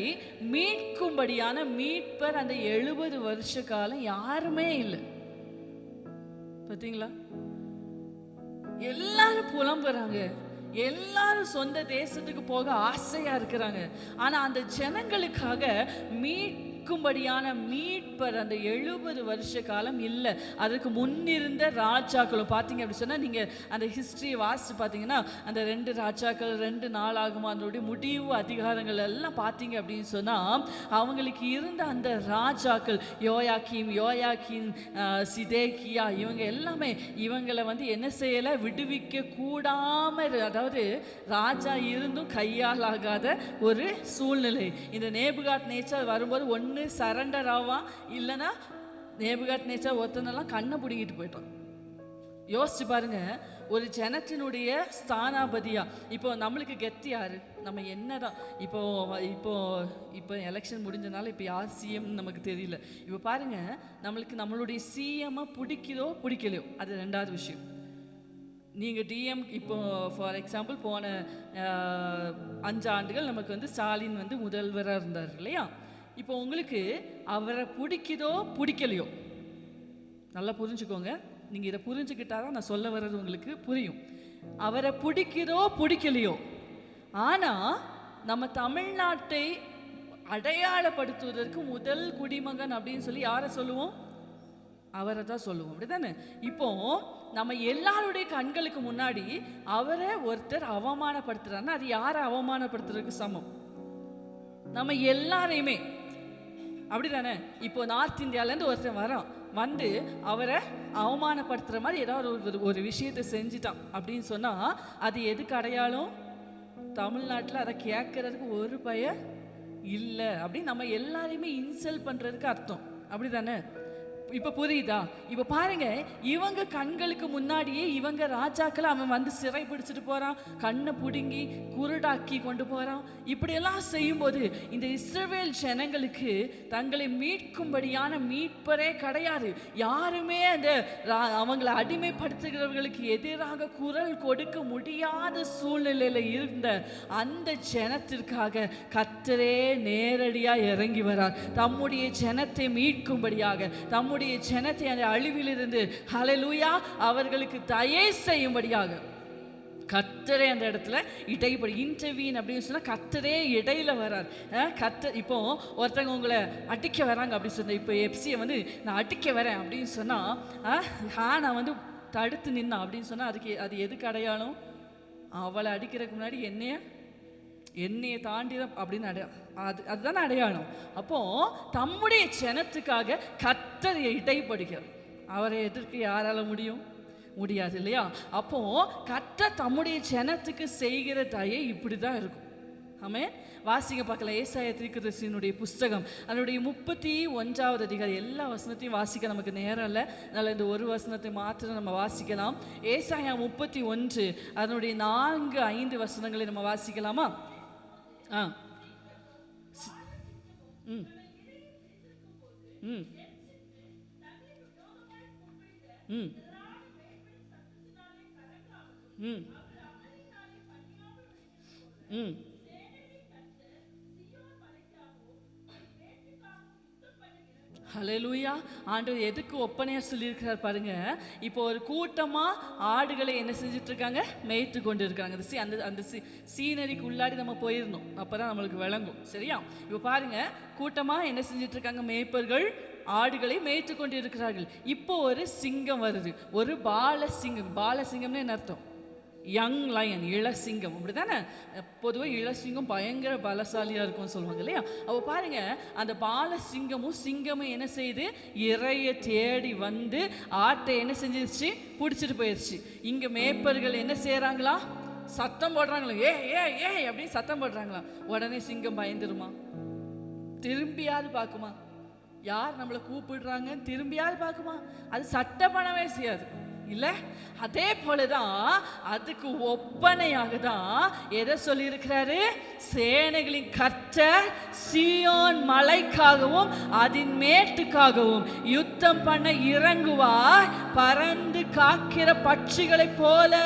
மீட்கும்படியான மீட்பர் அந்த 70 வருஷ காலம் யாருமே இல்லை. பார்த்தீங்களா? எல்லாரும் புலம்புறாங்க, எல்லாரும் சொந்த தேசத்துக்கு போக ஆசையா இருக்கிறாங்க. ஆனா அந்த ஜனங்களுக்காக மீட்கும்படியான மீட்பர் அந்த 70 வருஷ காலம் இல்லை. அதுக்கு முன்னிருந்த ராஜாக்களும் பார்த்தீங்க அப்படி சொன்னால், நீங்கள் அந்த ஹிஸ்ட்ரியை வாசித்து பார்த்தீங்கன்னா, அந்த 2 ராஜாக்கள் 2 நாளாகுமா அதனுடைய முடிவு அதிகாரங்கள் எல்லாம் பார்த்தீங்க அப்படின்னு சொன்னால், அவங்களுக்கு இருந்த அந்த ராஜாக்கள் யோயாக்கீம், சிதேக்கியா, இவங்க எல்லாமே இவங்களை என்ன செய்யலை, விடுவிக்க கூடாமல், அதாவது ராஜா இருந்தும் கையாலாகாத ஒரு சூழ்நிலை. இந்த நேபுகாத் நேச்சார் வரும்போது ஒன்று சரண்டர் ஆவான், இல்லைன்னா நேபுகாத் நேச்சார் ஒருத்தனெல்லாம் கண்ணை பிடிங்கிட்டு போயிட்டான். யோசிச்சு பாருங்க, ஒரு ஜனத்தினுடைய ஸ்தானாபதியா. இப்போ நம்மளுக்கு கெத்து யாரு? நம்ம என்னதான் இப்போ இப்போ இப்போ எலெக்ஷன் முடிஞ்சனால இப்போ யார் சிஎம் நமக்கு தெரியல. இப்போ பாருங்க, நம்மளுடைய சிஎம்மை பிடிக்குதோ பிடிக்கலையோ அது ரெண்டாவது விஷயம். நீங்கள் டிஎம் இப்போ ஃபார் எக்ஸாம்பிள் போன 5 ஆண்டுகள் நமக்கு ஸ்டாலின் முதல்வராக இருந்தார் இல்லையா? இப்போ உங்களுக்கு அவரை பிடிக்குதோ பிடிக்கலையோ, நல்லா புரிஞ்சுக்கோங்க. நீங்கள் இதை புரிஞ்சுக்கிட்டாதான் நான் சொல்ல வர்றது உங்களுக்கு புரியும். அவரை பிடிக்குதோ பிடிக்கலையோ, ஆனால் நம்ம தமிழ்நாட்டை அடையாளப்படுத்துவதற்கு முதல் குடிமகன் அப்படின்னு சொல்லி யாரை சொல்லுவோம்? அவரை தான் சொல்லுவோம், அப்படிதானே? இப்போ நம்ம எல்லாருடைய கண்களுக்கு முன்னாடி அவரை ஒருத்தர் அவமானப்படுத்துறாருன்னா அது யாரை அவமானப்படுத்துறதுக்கு சமம்? நம்ம எல்லாரையுமே, அப்படிதானே? இப்போ நார்த் இந்தியாவிலேருந்து ஒருத்தர் வரோம், அவரை அவமானப்படுத்துகிற மாதிரி ஏதாவது ஒரு விஷயத்தை செஞ்சுட்டான் அப்படின்னு சொன்னால் அது எதுக்கு அடையாளம்? தமிழ்நாட்டில் அதை கேட்கறதுக்கு ஒரு பயம் இல்லை அப்படின்னு நம்ம எல்லாரையுமே இன்சல்ட் பண்ணுறதுக்கு அர்த்தம், அப்படிதானே? இப்போ புரியுதா? இப்போ பாருங்க, இவங்க கண்களுக்கு முன்னாடியே இவங்க ராஜாக்களை அவன் சிறை பிடிச்சிட்டு போறான், கண்ணை பிடுங்கி குருடாக்கி கொண்டு போறான். இப்படியெல்லாம் செய்யும்போது இந்த இஸ்ரவேல் ஜனங்களுக்கு தங்களை மீட்கும்படியான மீட்பரே கிடையாது. யாருமே அந்த அவங்களை அடிமைப்படுத்துகிறவர்களுக்கு எதிராக குரல் கொடுக்க முடியாத சூழ்நிலையில இருந்த அந்த ஜனத்திற்காக கர்த்தரே நேரடியாக இறங்கி வரார். தம்முடைய ஜனத்தை மீட்கும்படியாக, தம்முடைய ஜனத்தை அந்த அழிவிலிருந்து ஹல்லேலூயா அவர்களுக்கு தயவு செய்யும்படியாக கர்த்தரே அந்த இடத்துல இடைப்படி இன்டர்வீன் அப்படின்னு சொன்னால் கர்த்தரே இடையில வரார். கர்த்தர் இப்போ ஒருத்தவங்க உங்களை அடிக்க வராங்க அப்படின்னு சொன்ன, இப்போ எப்சியை நான் அடிக்க வரேன் அப்படின்னு சொன்னால் நான் தடுத்து நின்னா அப்படின்னு சொன்னால் அது எதுக்கு அடையாளம்? அவளை அடிக்கிறதுக்கு முன்னாடி என்னையை தாண்டிதான் அப்படின்னு அதுதானே அடையாளம். அப்போ தம்முடைய ஜனத்துக்காக கர்த்தர் இடைப்படுகிறார். அவரை எதிர்க்க யாரால முடியாது இல்லையா? அப்போ கர்த்தர் தம்முடைய ஜனத்துக்கு செய்கிற தயை இப்படிதான் இருக்கும். ஆமென். வாசிங்க பார்க்கலாம், ஏசாயா தீர்க்கதரிசியினுடைய புஸ்தகம் அதனுடைய 31வது அதிகாரம். எல்லா வசனத்தையும் வாசிக்க நமக்கு நேரம் இல்லை, அதனால் இந்த ஒரு வசனத்தை மாத்திரம் நம்ம வாசிக்கலாம். ஏசாயா 31 அதனுடைய 4-5 வசனங்களை நம்ம வாசிக்கலாமா? ம் ம் ம் ம் ம் ஹல்லேலூயா. ஆண்டவர் எதுக்கு ஒப்பனையா சொல்லியிருக்கிறார் பாருங்க. இப்போ ஒரு கூட்டமா ஆடுகளை என்ன செஞ்சுட்டு இருக்காங்க? மேய்த்து கொண்டு இருக்காங்க. அந்த சீனரிக்கு உள்ளாடி நம்ம போயிருந்தோம், அப்பதான் நம்மளுக்கு விளங்கும். சரியா? இப்போ பாருங்க, கூட்டமா என்ன செஞ்சுட்டு இருக்காங்க? மேய்ப்பர்கள் ஆடுகளை மேய்த்து கொண்டு இருக்கிறார்கள். இப்போ ஒரு சிங்கம் வருது, ஒரு பாலசிங்கம். பாலசிங்கம்னு என்ன அர்த்தம்? யங் லயன், இளசிங்கம். அப்படி தானே? பொதுவாக இளசிங்கம் பயங்கர பலசாலியாக இருக்கும்னு சொல்லுவாங்க இல்லையா? அப்போ பாருங்க, அந்த பாலசிங்கமும் சிங்கமும் என்ன செய்யுது? இறையை தேடி வந்து ஆட்டை என்ன செஞ்சிருச்சு? பிடிச்சிட்டு போயிடுச்சு. இங்கே மேய்ப்பர்கள் என்ன செய்கிறாங்களா? சத்தம் போடுறாங்களா? ஏ ஏ ஏ அப்படின்னு சத்தம் போடுறாங்களா? உடனே சிங்கம் பயந்துருமா? திரும்பியாவது பார்க்குமா? யார் நம்மளை கூப்பிடுறாங்கன்னு திரும்பியாவது பார்க்குமா? அது சட்டை பண்ணவே செய்யாது இல்லை? அதே போலதான் அதுக்கு ஒப்பனையாக தான் எதை சொல்லியிருக்கிறாரு? சேனைகளின் கர்த்தர் சீயோன் மலைக்காகவும் அதன் மேட்டுக்காகவும் யுத்தம் பண்ண இறங்குவார். பறந்து காக்கிற பட்சிகளைப் போல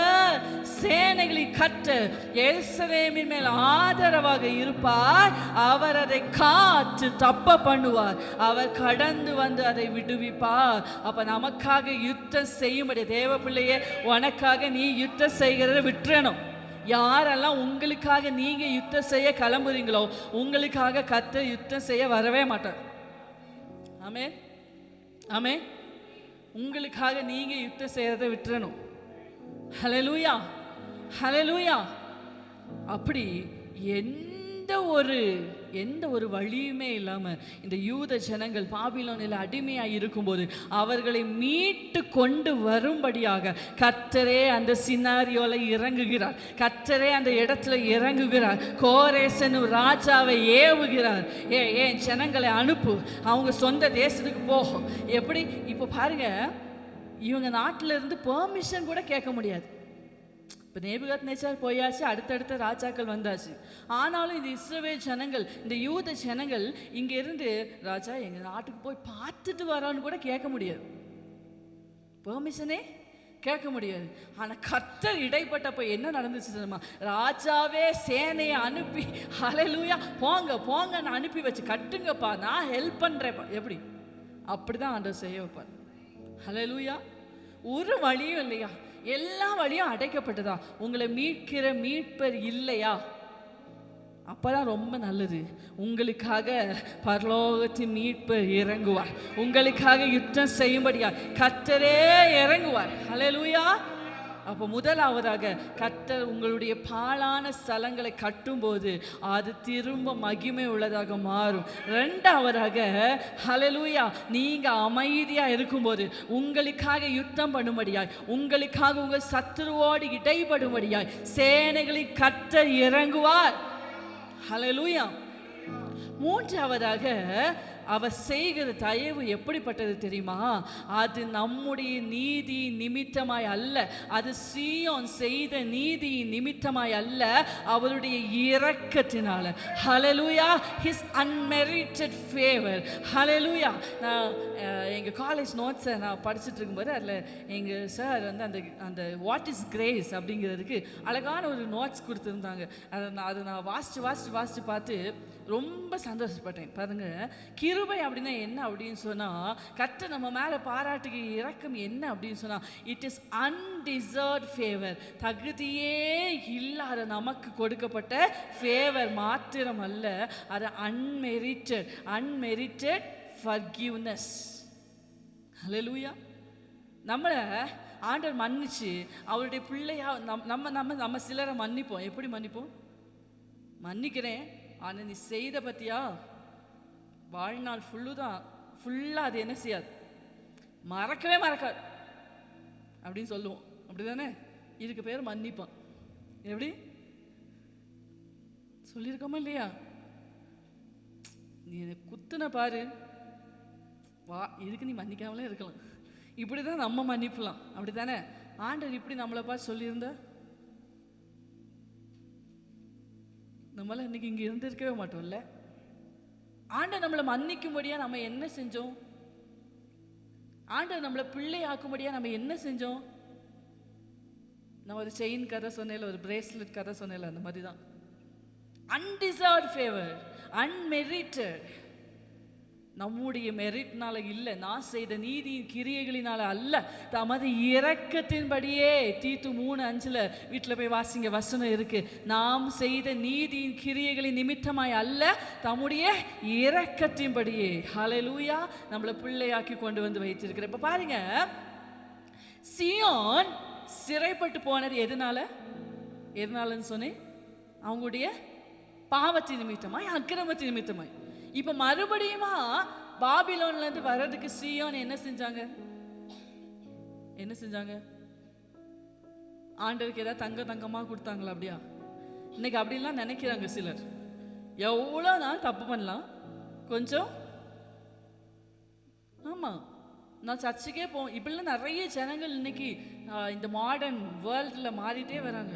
சேனைகளின் கர்த்தர் எருசலேமின் மேல் ஆதரவாக இருப்பார். அவர் அதை காத்து தப்ப பண்ணுவார். அவர் கடந்து வந்து அதை விடுவிப்பார். அப்ப நமக்காக யுத்தம் செய்யும்படி தேவ பிள்ளையே, உனக்காக நீ யுத்தம் செய்கிறத விட்டுறணும். யாரெல்லாம் உங்களுக்காக நீங்க யுத்தம் செய்ய கிளம்புறீங்களோ உங்களுக்காக கர்த்தர் யுத்தம் செய்ய வரவே மாட்டார். ஆமென், ஆமென். உங்களுக்காக நீங்க யுத்தம் செய்யறதை விட்டுறணும். ஹல்லேலூயா, ஹல்லேலூயா. அப்படி எந்த ஒரு வழியுமே இல்லாமல் இந்த யூத ஜனங்கள் பாபிலோனில் அடிமையாக இருக்கும்போது அவர்களை மீட்டு கொண்டு வரும்படியாக கர்த்தரே அந்த சினாரியோவில் இறங்குகிறார். கர்த்தரே அந்த இடத்துல இறங்குகிறார். கோரேசன் ராஜாவை ஏவுகிறார். ஏன் ஜனங்களை அனுப்பு, அவங்க சொந்த தேசத்துக்கு போகும். எப்படி? இப்போ பாருங்க, இவங்க நாட்டில் இருந்து பெர்மிஷன் கூட கேட்க முடியாது. இப்போ நேபுகாத்நேச்சார் போயாச்சு, அடுத்தடுத்த ராஜாக்கள் வந்தாச்சு. ஆனாலும் இந்த இஸ்ரவேல் ஜனங்கள், இந்த யூத ஜனங்கள் இங்கே இருந்து ராஜா எங்கள் நாட்டுக்கு போய் பார்த்துட்டு வரோன்னு கூட கேட்க முடியாது. பெர்மிஷனே கேட்க முடியாது. ஆனால் கர்த்தர் இடைப்பட்டப்போ என்ன நடந்துச்சு தெரியுமா? ராஜாவே சேனையை அனுப்பி ஹல்லேலூயா போங்க போங்கன்னு அனுப்பி வச்சு, கட்டுங்கப்பா நான் ஹெல்ப் பண்ணுறேன்ப்பா. எப்படி? அப்படி தான் ஆண்டவர் செய்ய வைப்பார். ஹல்லேலூயா. ஒரு வழியும் இல்லையா? எல்லா வழியும் அடைக்கப்பட்டதா? உங்களை மீட்கிற மீட்பர் இல்லையா? அப்பதான் ரொம்ப நல்லது. உங்களுக்காக பரலோகத்தின் மீட்பர் இறங்குவார். உங்களுக்காக யுத்தம் செய்யும்படியா கர்த்தரே இறங்குவார். ஹல்லேலூயா. அப்போ முதலாவதாக கர்த்தர் உங்களுடைய பாழான ஸ்தலங்களை கட்டும்போது அது திரும்ப மகிமை உள்ளதாக மாறும். ரெண்டாவதாக ஹல்லேலூயா, நீங்க அமைதியா இருக்கும்போது உங்களுக்காக யுத்தம் பண்ணும்படியாய், உங்களுக்காக உங்கள் சத்துருவோடு இடைபடும்படியாய் சேனைகளின் கர்த்தர் இறங்குவார். ஹல்லேலூயா. மூன்றாவதாக அவர் செய்கிற தயவு எப்படிப்பட்டது தெரியுமா? அது நம்முடைய நீதி நிமித்தமாய் அல்ல, அது சீயோன் செய்த நீதி நிமித்தமாய் அல்ல, அவருடைய இரக்கத்தினால. Hallelujah. His unmerited favour. Hallelujah. நான் எங்கள் காலேஜ் நோட்ஸை நான் படிச்சுட்டு இருக்கும்போது அதில் எங்கள் சார் வந்து அந்த வாட் இஸ் கிரேஸ் அப்படிங்கிறதுக்கு அழகான ஒரு நோட்ஸ் கொடுத்துருந்தாங்க. அதை நான் வாசித்து பார்த்து ரொம்ப சந்தோஷப்பட்டேன். பாருங்க, கிருபை அப்படின்னா என்ன அப்படின்னு சொன்னா, கர்த்தர் நம்ம மேல பாராட்டுகிற இரக்கம் என்ன அப்படின்னு சொன்னா, இட் இஸ் அன்டிசர்வ்ட் ஃபேவர். தகுதியே இல்லாத நமக்கு கொடுக்கப்பட்ட ஃபேவர் மாத்திரம் அல்ல, அது அன்மெரிட்டட் ஃபர்கிவ்னஸ். ஹல்லேலூயா. நம்மளை ஆண்டவர் மன்னிச்சு அவருடைய பிள்ளையா நம்ம சிலரை மன்னிப்போம். எப்படி மன்னிப்போம்? மன்னிக்கிறேன், ஆனால் நீ செய்த பத்தியா வாழ்நாள் ஃபுல்லாக அது என்ன செய்யாது, மறக்கவே மறக்காது அப்படின்னு சொல்லுவோம். அப்படி தானே? இதுக்கு பேர் மன்னிப்பான். எப்படி சொல்லியிருக்கோமா இல்லையா? நீ என்னை குத்துன பாரு, இதுக்கு நீ மன்னிக்காமலே இருக்கலாம். இப்படி தான் நம்ம மன்னிப்பலாம். அப்படி தானே? ஆண்டவர் இப்படி நம்மளை பார்த்து சொல்லியிருந்தா நம்மளாம் இன்னைக்கு இங்கே இருந்திருக்கவே மாட்டோம்ல. ஆண்டவர் நம்மளை மன்னிக்கும்படியா நம்ம என்ன செஞ்சோம்? ஆண்டவர் நம்மளை பிள்ளை ஆக்கும்படியா நம்ம என்ன செஞ்சோம்? நான் ஒரு செயின் கதை சொன்னேன், ஒரு பிரேஸ்லெட் கதை சொன்னேன், அந்த மாதிரி தான். அன்டிசர்வ்ட் ஃபேவர், அன்மெரிட்டட். நம்முடைய மெரிட்னால இல்லை, நான் செய்த நீதியின் கிரியைகளினால அல்ல, தமது இரக்கத்தின்படியே. தீத்து 3:5 வீட்டில் போய் வாசிங்க, வசனம் இருக்கு. நாம் செய்த நீதியின் கிரியைகளின் நிமித்தமாய் அல்ல, தம்முடைய இரக்கத்தின்படியே. ஹல்லேலூயா. நம்மளை பிள்ளையாக்கி கொண்டு வந்து வைத்திருக்கிற. இப்ப பாருங்க, சீயோன் சிறைப்பட்டு போனது எதனால? எதனாலன்னு சொன்னேன்? அவங்களுடைய பாவத்தின் நிமித்தமாய், அக்கிரமத்தின் நிமித்தமாய். இப்ப மறுபடியுமா பாபிலோன்ல இருந்து வர்றதுக்கு சீயோன் என்ன செஞ்சாங்க? என்ன செஞ்சாங்க? ஆண்டவருக்கு ஏதாவது தங்கமா கொடுத்தாங்களா? அப்படியா? இன்னைக்கு அப்படிலாம் நினைக்கிறாங்க சிலர். எவ்வளோ நான் தப்பு பண்ணலாம், கொஞ்சம் ஆமா நான் சர்ச்சுக்கே இப்படிலாம் நிறைய ஜனங்கள் இன்னைக்கு இந்த மாடர்ன் வேர்ல்டில் மாறிட்டே வராங்க.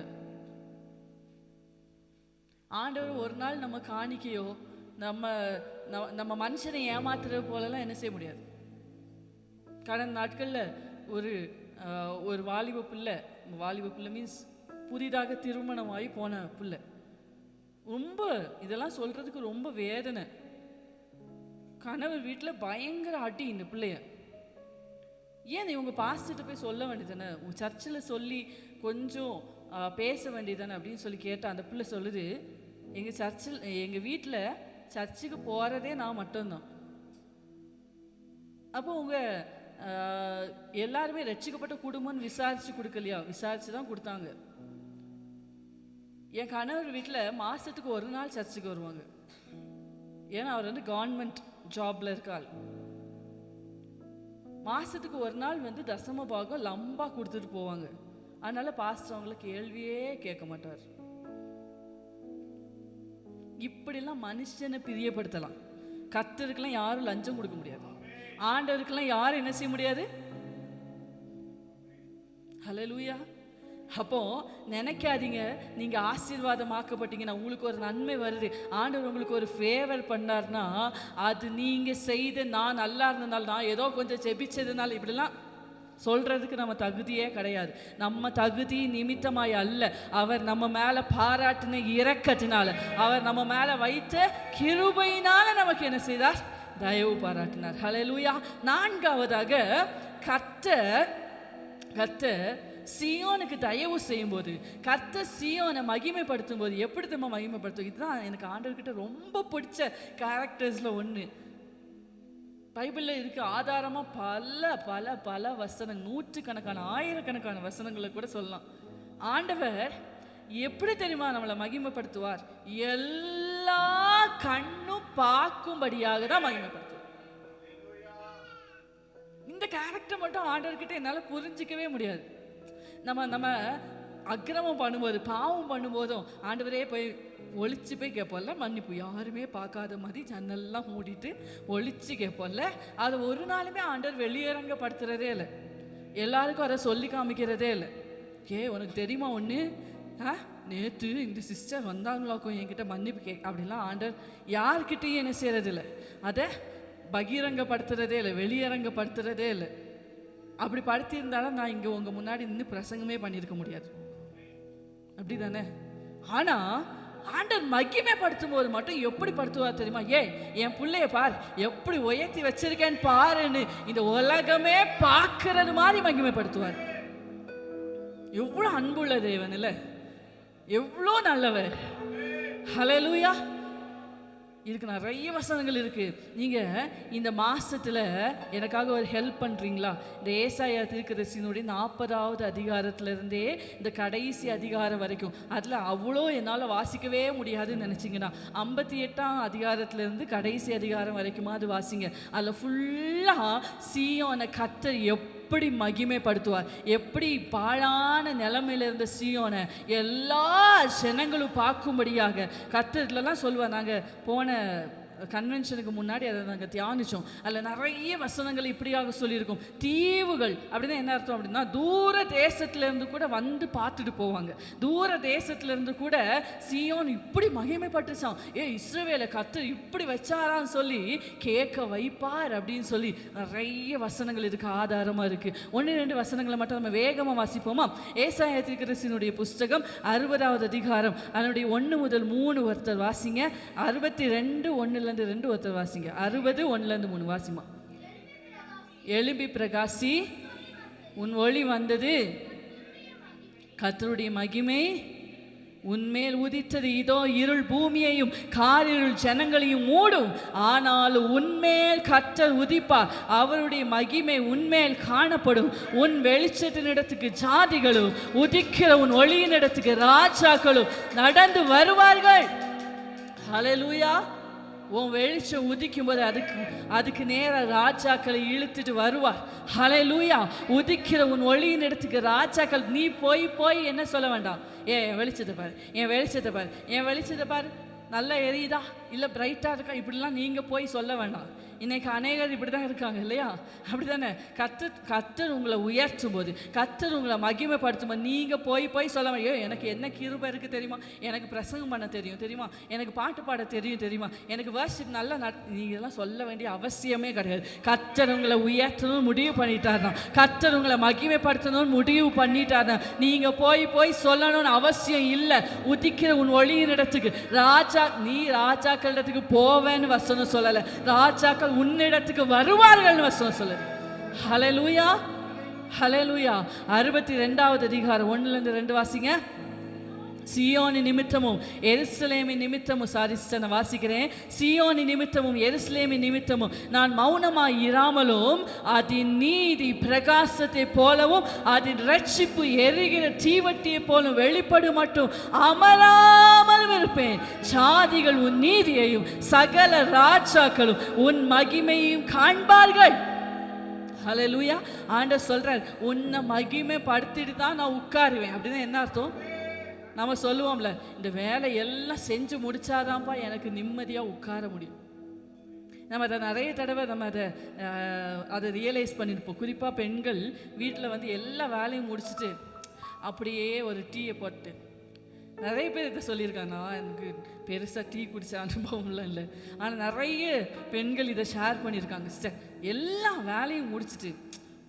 ஆண்டவர் ஒரு நாள் நம்ம காணிக்கையோ நம்ம மனுஷனை ஏமாத்துறது போலலாம் என்ன செய்ய முடியாது. கடந்த நாட்களில் ஒரு வாலிப பிள்ளை மீன்ஸ் புதிதாக திருமணமாகி போன பிள்ளை, ரொம்ப இதெல்லாம் சொல்றதுக்கு ரொம்ப வேதனை. கணவர் வீட்டில் பயங்கர அடி இந்த பிள்ளைய. ஏன் இவங்க பாஸ்டர்கிட்ட போய் சொல்ல வேண்டியதானே, சர்ச்சில் சொல்லி கொஞ்சம் பேச வேண்டியதானே அப்படின்னு சொல்லி கேட்டால் அந்த பிள்ளை சொல்லுது, எங்கள் வீட்டில் சர்ச்சுக்கு போகிறதே நான் மட்டும்தான். அப்போ உங்கள் எல்லாருமே ரட்சிக்கப்பட்ட குடும்பம்னு விசாரித்து கொடுக்கலையா? விசாரித்து தான் கொடுத்தாங்க. என் கணவர் வீட்டில் மாதத்துக்கு ஒரு நாள் சர்ச்சுக்கு வருவாங்க. ஏன்னா அவர் வந்து கவர்மெண்ட் ஜாப்ல இருக்காள். மாதத்துக்கு ஒரு நாள் வந்து தசம பாகம் லம்பா கொடுத்துட்டு போவாங்க. அதனால பாஸ்டர் அவங்கள கேள்வியே கேட்க மாட்டார். இப்படிலாம் மனுஷனை பிரியப்படுத்தலாம். கர்த்தருக்கெல்லாம் யாரும் லஞ்சம் கொடுக்க முடியாது. ஆண்டவருக்கெல்லாம் யாரும் என்ன செய்ய முடியாது. ஹல்லேலூயா. அப்போ நினைக்காதீங்க நீங்க ஆசீர்வாதமாக்கப்பட்டீங்கன்னா உங்களுக்கு ஒரு நன்மை வருது, ஆண்டவர் உங்களுக்கு ஒரு ஃபேவர் பண்ணார்னா அது நீங்க செய்த நான் நல்லா இருந்ததுனால, நான் ஏதோ கொஞ்சம் ஜெபிச்சதுனால இப்படிலாம் சொல்றதுக்கு நம்ம தகுதியே கிடையாது. நம்ம தகுதி நிமித்தமாய் அல்ல, அவர் நம்ம மேல பாராட்டின இரக்கத்தினால, அவர் நம்ம மேல வைத்த கிருபையினால நமக்கு என்ன செய்தார்? தயவு பாராட்டினார். ஹல்லேலூயா. நான்காவதாக கர்த்தர் சீயோனுக்கு தயவு செய்யும் போது, கர்த்தர் சீயோனை மகிமைப்படுத்தும் போது எப்படி நம்ம மகிமைப்படுத்தும்? இதுதான் எனக்கு ஆண்டவர்கிட்ட ரொம்ப பிடிச்ச கேரக்டர்ஸ்ல ஒன்று. பைபிளில் இருக்க ஆதாரமாக பல பல பல வசனம், நூற்றுக்கணக்கான ஆயிரக்கணக்கான வசனங்களை கூட சொல்லலாம். ஆண்டவர் எப்படி தெரியுமா நம்மளை மகிமைப்படுத்துவார்? எல்லா கண்ணும் பார்க்கும்படியாக தான் மகிமைப்படுத்துவார். இந்த கேரக்டர் மட்டும் ஆண்டவர்கிட்ட என்னால் புரிஞ்சிக்கவே முடியாது. நம்ம அக்கிரமம் பண்ணும்போது, பாவம் பண்ணும்போதும் ஆண்டவரே போய் ஒளிச்சு போய் கேட்போம்ல, மன்னிப்பு யாருமே பார்க்காத மாதிரி ஜன்னல்லாம் மூடிட்டு ஒளிச்சு கேட்போம்ல. அது ஒரு நாளுமே ஆண்டவர் வெளியரங்கப்படுத்துறதே இல்லை, எல்லாருக்கும் அதை சொல்லி காமிக்கிறதே இல்லை. உனக்கு தெரியுமா ஒன்று, நேற்று இந்த சிஸ்டர் வந்தாங்களாக்கும் என்கிட்ட மன்னிப்பு அப்படிலாம் ஆண்டவர் யார்கிட்டையும் என்ன செய்யறது இல்லை, அதை பகிரங்கப்படுத்துறதே இல்லை, வெளியரங்கப்படுத்துறதே இல்லை. அப்படி படுத்தியிருந்தாலும் நான் இங்கே உங்கள் முன்னாடி நின்று பிரசங்கமே பண்ணியிருக்க முடியாது, அப்படி தானே? ஆனால் ஆண்டவர் மகிமைப்படுத்தும் போது மட்டும் எப்படி படுத்துவார் தெரியுமா? என் பிள்ளைய பார் எப்படி உயர்த்தி வச்சிருக்கேன்னு பாருன்னு இந்த உலகமே பார்க்கறது மாதிரி மகிமைப்படுத்துவார். எவ்வளோ அன்புள்ள தேவன் இல்லை, எவ்வளோ நல்லவர். ஹல்லேலூயா. இதுக்கு நிறைய வசனங்கள் இருக்கு. நீங்க இந்த மாசத்துல எனக்காக ஒரு ஹெல்ப் பண்றீங்களா? இந்த ஏசாயா தீர்க்கதரிசியினுடைய 40வது அதிகாரத்திலிருந்தே இந்த கடைசி அதிகாரம் வரைக்கும், அதுல அவ்வளோ என்னால் வாசிக்கவே முடியாதுன்னு நினைச்சிங்கன்னா 58ஆம் அதிகாரத்திலிருந்து கடைசி அதிகாரம் வரைக்குமா அது வாசிங்க. அதில் ஃபுல்லா சீயோனை கர்த்தர் எப்படி மகிமைப்படுத்துவார், எப்படி பாழான நிலைமையில இருந்த சீயோனை எல்லா ஜனங்களும் பார்க்கும்படியாக கர்த்தர்லாம் சொல்லுவார். நாங்கள் போன கன்வென்ஷனுக்கு முன்னாடி அதை நாங்கள் தியானித்தோம். அதில் நிறைய வசனங்கள் இப்படியாக சொல்லியிருக்கோம். தீவுகள் அப்படின்னா என்ன அர்த்தம் அப்படின்னா, தூர தேசத்துலேருந்து கூட வந்து பார்த்துட்டு போவாங்க. தூர தேசத்துலேருந்து கூட சீயோன் இப்படி மகிமைப்பட்டுச்சான், இஸ்ரவேலை கர்த்தர் இப்படி வச்சாரான்னு சொல்லி கேட்க வைப்பார் அப்படின்னு சொல்லி நிறைய வசனங்கள் இதுக்கு ஆதாரமாக இருக்குது. 1-2 வசனங்களை மட்டும் நம்ம வேகமாக வாசிப்போமா? ஏசாயா தீர்க்கதரிசியினுடைய புஸ்தகம் 60வது அதிகாரம் அதனுடைய 1 முதல் 3 ஒருத்தர் வாசிங்க. 62 1-2 ஒருத்தர் வாசிங்க. 60 1-3 வாசிமா. எழும்பி பிரகாசி, உன் ஒளி வந்தது, கர்த்தருடைய மகிமை உன்மேல் உதித்தது இதோ இருள் பூமியையும் காரிருள் ஜனங்களையும் மூடும், ஆனாலும் உன்மேல் கர்த்தர் உதிப்பார், அவருடைய மகிமை உன்மேல் காணப்படும். உன் வெளிச்சத்தின் இடத்துக்கு ஜாதிகளும் உதிக்கிற உன் ஒளியின் இடத்துக்கு ராஜாக்களும் நடந்து வருவார்கள். ஹல்லேலூயா. உன் வெளிச்சம் உதிக்கும் போது அதுக்கு நேராக ராஜாக்களை இழுத்துட்டு வருவார். ஹல்லேலூயா. உதிக்கிற உன் ஒளியின் இடத்துக்கு ராஜாக்கள். நீ போய் என்ன சொல்ல வேண்டாம், என் வெளிச்சத்தை பாரு, என் வெளிச்சத்தை பாரு, என் வெளிச்சத்தை பாரு, நல்லா எரியுதா இல்லை பிரைட்டாக இருக்கா, இப்படிலாம் நீங்கள் போய் சொல்ல வேண்டாம். இன்னைக்கு அநேகர் இப்படி தான் இருக்காங்க இல்லையா? அப்படி தானே? கர்த்தர் உங்களை உயர்த்தும் போது, கர்த்தர் உங்களை மகிமைப்படுத்தும் போது நீங்கள் போய் சொல்ல வேண்டிய, எனக்கு என்ன கிருபை இருக்குது தெரியுமா, எனக்கு பிரசங்கம் பண்ண தெரியுமா, எனக்கு பாட்டு பாட தெரியுமா, எனக்கு வர்ஷிப் நல்லா நீங்கள்லாம் சொல்ல வேண்டிய அவசியமே கிடையாது. கர்த்தர் உங்களை உயர்த்தணும்னு முடிவு பண்ணிட்டாருனா, கர்த்தர் உங்களை மகிமைப்படுத்தணும்னு முடிவு பண்ணிட்டாருனா, நீங்கள் போய் சொல்லணும்னு அவசியம் இல்லை. உதிக்கிற உன் ஒளியின் இடத்துக்கு நீ ராஜாக்களிடத்துக்கு போவேன்னு வசனம் சொல்லலை, ராஜாக்கள் உன்னிடத்துக்கு வருவார்கள் வசனம் சொல்லுது. ஹல்லேலூயா. ஹல்லேலூயா. 62வது அதிகாரம் 1-2 வாசிங்க. சியோனி நிமித்தமும் எருசலேமி நிமித்தமும், நான் வாசிக்கிறேன். சியோனி நிமித்தமும் எருசலேமி நிமித்தமும் நான் மௌனமாய் இராமலும் அதன் நீதி பிரகாசத்தை போலவும் அதன் ரட்சிப்பு எரிகிற தீவட்டியை போலும் வெளிப்படும் மட்டும் அமராமலும் இருப்பேன். ஜாதிகள் உன் நீதியையும் சகல ராஜாக்களும் உன் மகிமையும் காண்பார்கள். ஹல்லேலூயா. ஆண்டவர் சொல்றார், உன்னை மகிமை படுத்திட்டு தான் நான் உட்காருவேன். அப்படின்னா என்ன அர்த்தம்? நம்ம சொல்லுவோம்ல, இந்த வேலை எல்லாம் செஞ்சு முடிச்சாதான்ப்பா எனக்கு நிம்மதியாக உட்கார முடியும். நம்ம அதை நிறைய தடவை நம்ம அதை ரியலைஸ் பண்ணியிருப்போம். குறிப்பாக பெண்கள் வீட்டில் எல்லா வேலையும் முடிச்சுட்டு அப்படியே ஒரு டீயை போட்டு, நிறைய பேர் இதை சொல்லியிருக்காங்க. நான் எனக்கு பெருசாக டீ குடித்த அனுபவம்லாம் இல்லை, ஆனால் நிறைய பெண்கள் இதை ஷேர் பண்ணியிருக்காங்க. சிஸ்டர், எல்லா வேலையும் முடிச்சுட்டு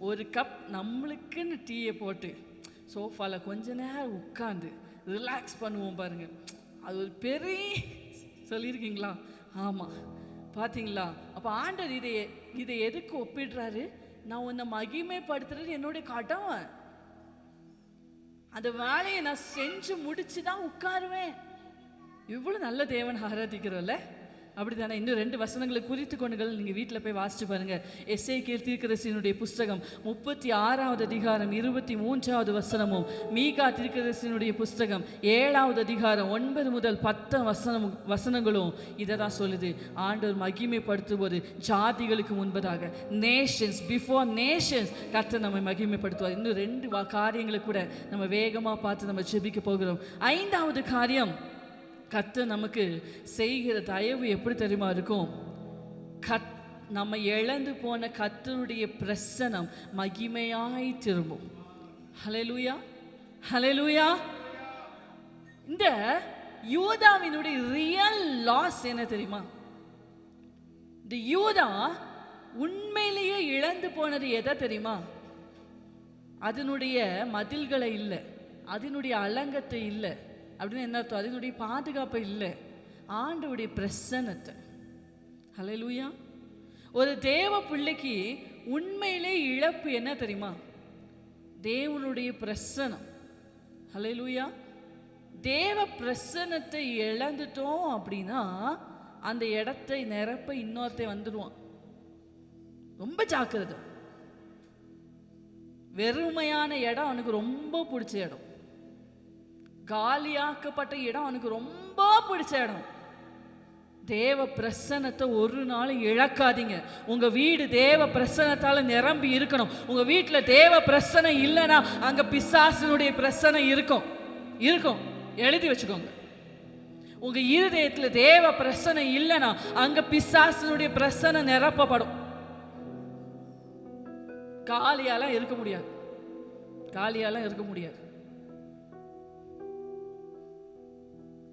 ஒரு கப் நம்மளுக்குன்னு டீயை போட்டு சோஃபாவில் கொஞ்ச நேரம் உட்காந்து ரிலாக்ஸ் பண்ணுவோம் பாருங்க, அது ஒரு பெரிய சொல்லியிருக்கீங்களா? ஆமாம், பார்த்தீங்களா? அப்போ ஆண்டவர் இதை எதுக்கு ஒப்பிடுறாரு? நான் உன்னை மகிமைப்படுத்துறது என்னுடைய கடமை. அந்த வேலையை நான் செஞ்சு முடிச்சு தான் உட்காருவேன். இவ்வளோ நல்ல தேவன் ஆராதிக்கிறோம்ல, அப்படி தானே? இன்னும் 2 வசனங்களை குறித்து கொண்டுகள் நீங்கள் வீட்டில் போய் வாசிச்சு பாருங்கள். எசேக்கியேல் தீர்க்கதரிசியினுடைய புஸ்தகம் 36வது அதிகாரம் 23வது வசனமும், மீகா தீர்க்கதரிசியினுடைய புஸ்தகம் 7வது அதிகாரம் 9 முதல் 10 வசனங்களும் இதை தான் சொல்லுது. ஆண்டவர் மகிமைப்படுத்துவது ஜாதிகளுக்கு முன்பதாக, நேஷன்ஸ் பிஃபோர் நேஷன்ஸ் கர்த்தர் நம்மை மகிமைப்படுத்துவார். இன்னும் 2 காரியங்களை கூட நம்ம வேகமாக பார்த்து நம்ம ஜெபிக்க போகிறோம். 5வது காரியம், கர்த்தர் நமக்கு செய்கிற தயவு எப்படி தெரியுமா இருக்கும்? நம்ம இழந்து போன கர்த்தருடைய பிரசன்னம் மகிமையாய் திரும்பும். ஹல்லேலூயா. ஹல்லேலூயா. இந்த யூதாவினுடைய ரியல் லாஸ் என்ன தெரியுமா? இந்த யூதா உண்மையிலேயே இழந்து போனது எதை தெரியுமா? அதனுடைய மதில்களை இல்லை, அதனுடைய அலங்கத்தை இல்லை. அப்படின்னு என்ன அர்த்தம்? அதனுடைய பாதுகாப்பு இல்லை, ஆண்டவருடைய பிரசன்னத்தை. ஹல்லேலூயா. ஒரு தேவ பிள்ளைக்கு உண்மையிலே இழப்பு என்ன தெரியுமா? தேவனுடைய பிரசன்னம். ஹல்லேலூயா. தேவ பிரசன்னத்தை இழந்துட்டோம் அப்படின்னா அந்த இடத்தை நிரப்ப இன்னொருத்தை வந்துடுவான். ரொம்ப ஜாக்கிரதை. வெறுமையான இடம் அவனுக்கு ரொம்ப பிடிச்ச இடம், காலியாக்கப்பட்ட இடம் அவனுக்கு ரொம்ப பிடிச்ச இடம். தேவ பிரசன்னத்தை ஒரு நாள் இழக்காதீங்க. உங்க வீடு தேவ பிரசன்னத்தால நிரம்பி இருக்கணும். உங்க வீட்டில் தேவ பிரசன்னம் இல்லைன்னா அங்க பிசாசினுடைய பிரசன்னம் இருக்கும். எழுதி வச்சுக்கோங்க. உங்க இருதயத்தில் தேவ பிரசன்னம் இல்லைன்னா அங்க பிசாசினுடைய பிரசன்னம் நிரப்பப்படும். காலியாலாம் இருக்க முடியாது.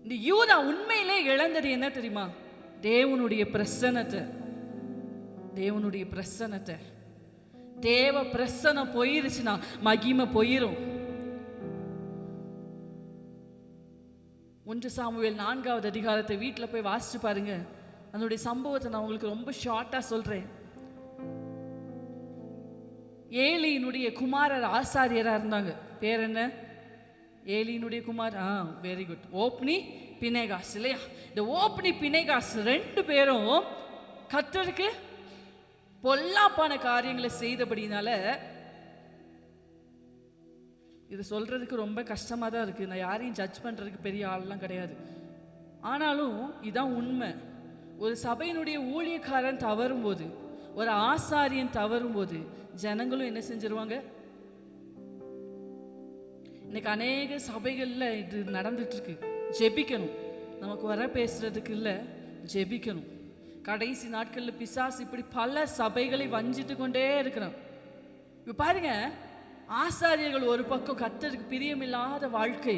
இந்த யூதா உண்மையிலே இழந்தது என்ன தெரியுமா? தேவனுடைய பிரசன்னத்தை. தேவ பிரசன்னம் போயிருச்சுன்னா மகிமை போயிரும். 1 சாமுவேல் 4வது அதிகாரத்தை வீட்டில் போய் வாசிச்சு பாருங்க. அதனுடைய சம்பவத்தை நான் உங்களுக்கு ரொம்ப ஷார்ட்டா சொல்றேன். ஏலியினுடைய குமாரர் ஆசாரியரா இருந்தாங்க. பேர் என்ன? ஏலியினுடைய குமார், வெரி குட், ஓப்னி பினேகாஸ் இல்லையா? இந்த ஓப்னி பினேகாஸ் 2 பேரும் கர்த்தருக்கு பொல்லாப்பான காரியங்களை செய்தபடினால, இது சொல்றதுக்கு ரொம்ப கஷ்டமா தான் இருக்கு. நான் யாரையும் ஜட்ஜ் பண்றதுக்கு பெரிய ஆள்லாம் கிடையாது. ஆனாலும் இதான் உண்மை. ஒரு சபையினுடைய ஊழியக்காரன் தவறும் போது, ஒரு ஆசாரியன் தவறும் போது, ஜனங்களும் என்ன செஞ்சிருவாங்க? இன்னைக்கு அநேக சபைகளில் இது நடந்துட்டு இருக்கு. ஜெபிக்கணும், நமக்கு வர பேசுறதுக்கு இல்லை, ஜெபிக்கணும். கடைசி நாட்களில் பிசாசு இப்படி பல சபைகளை வஞ்சித்து கொண்டே இருக்கிறான். இப்போ பாருங்க, ஆசாரியர்கள் ஒரு பக்கம் கர்த்தருக்கு பிரியமில்லாத வாழ்க்கை,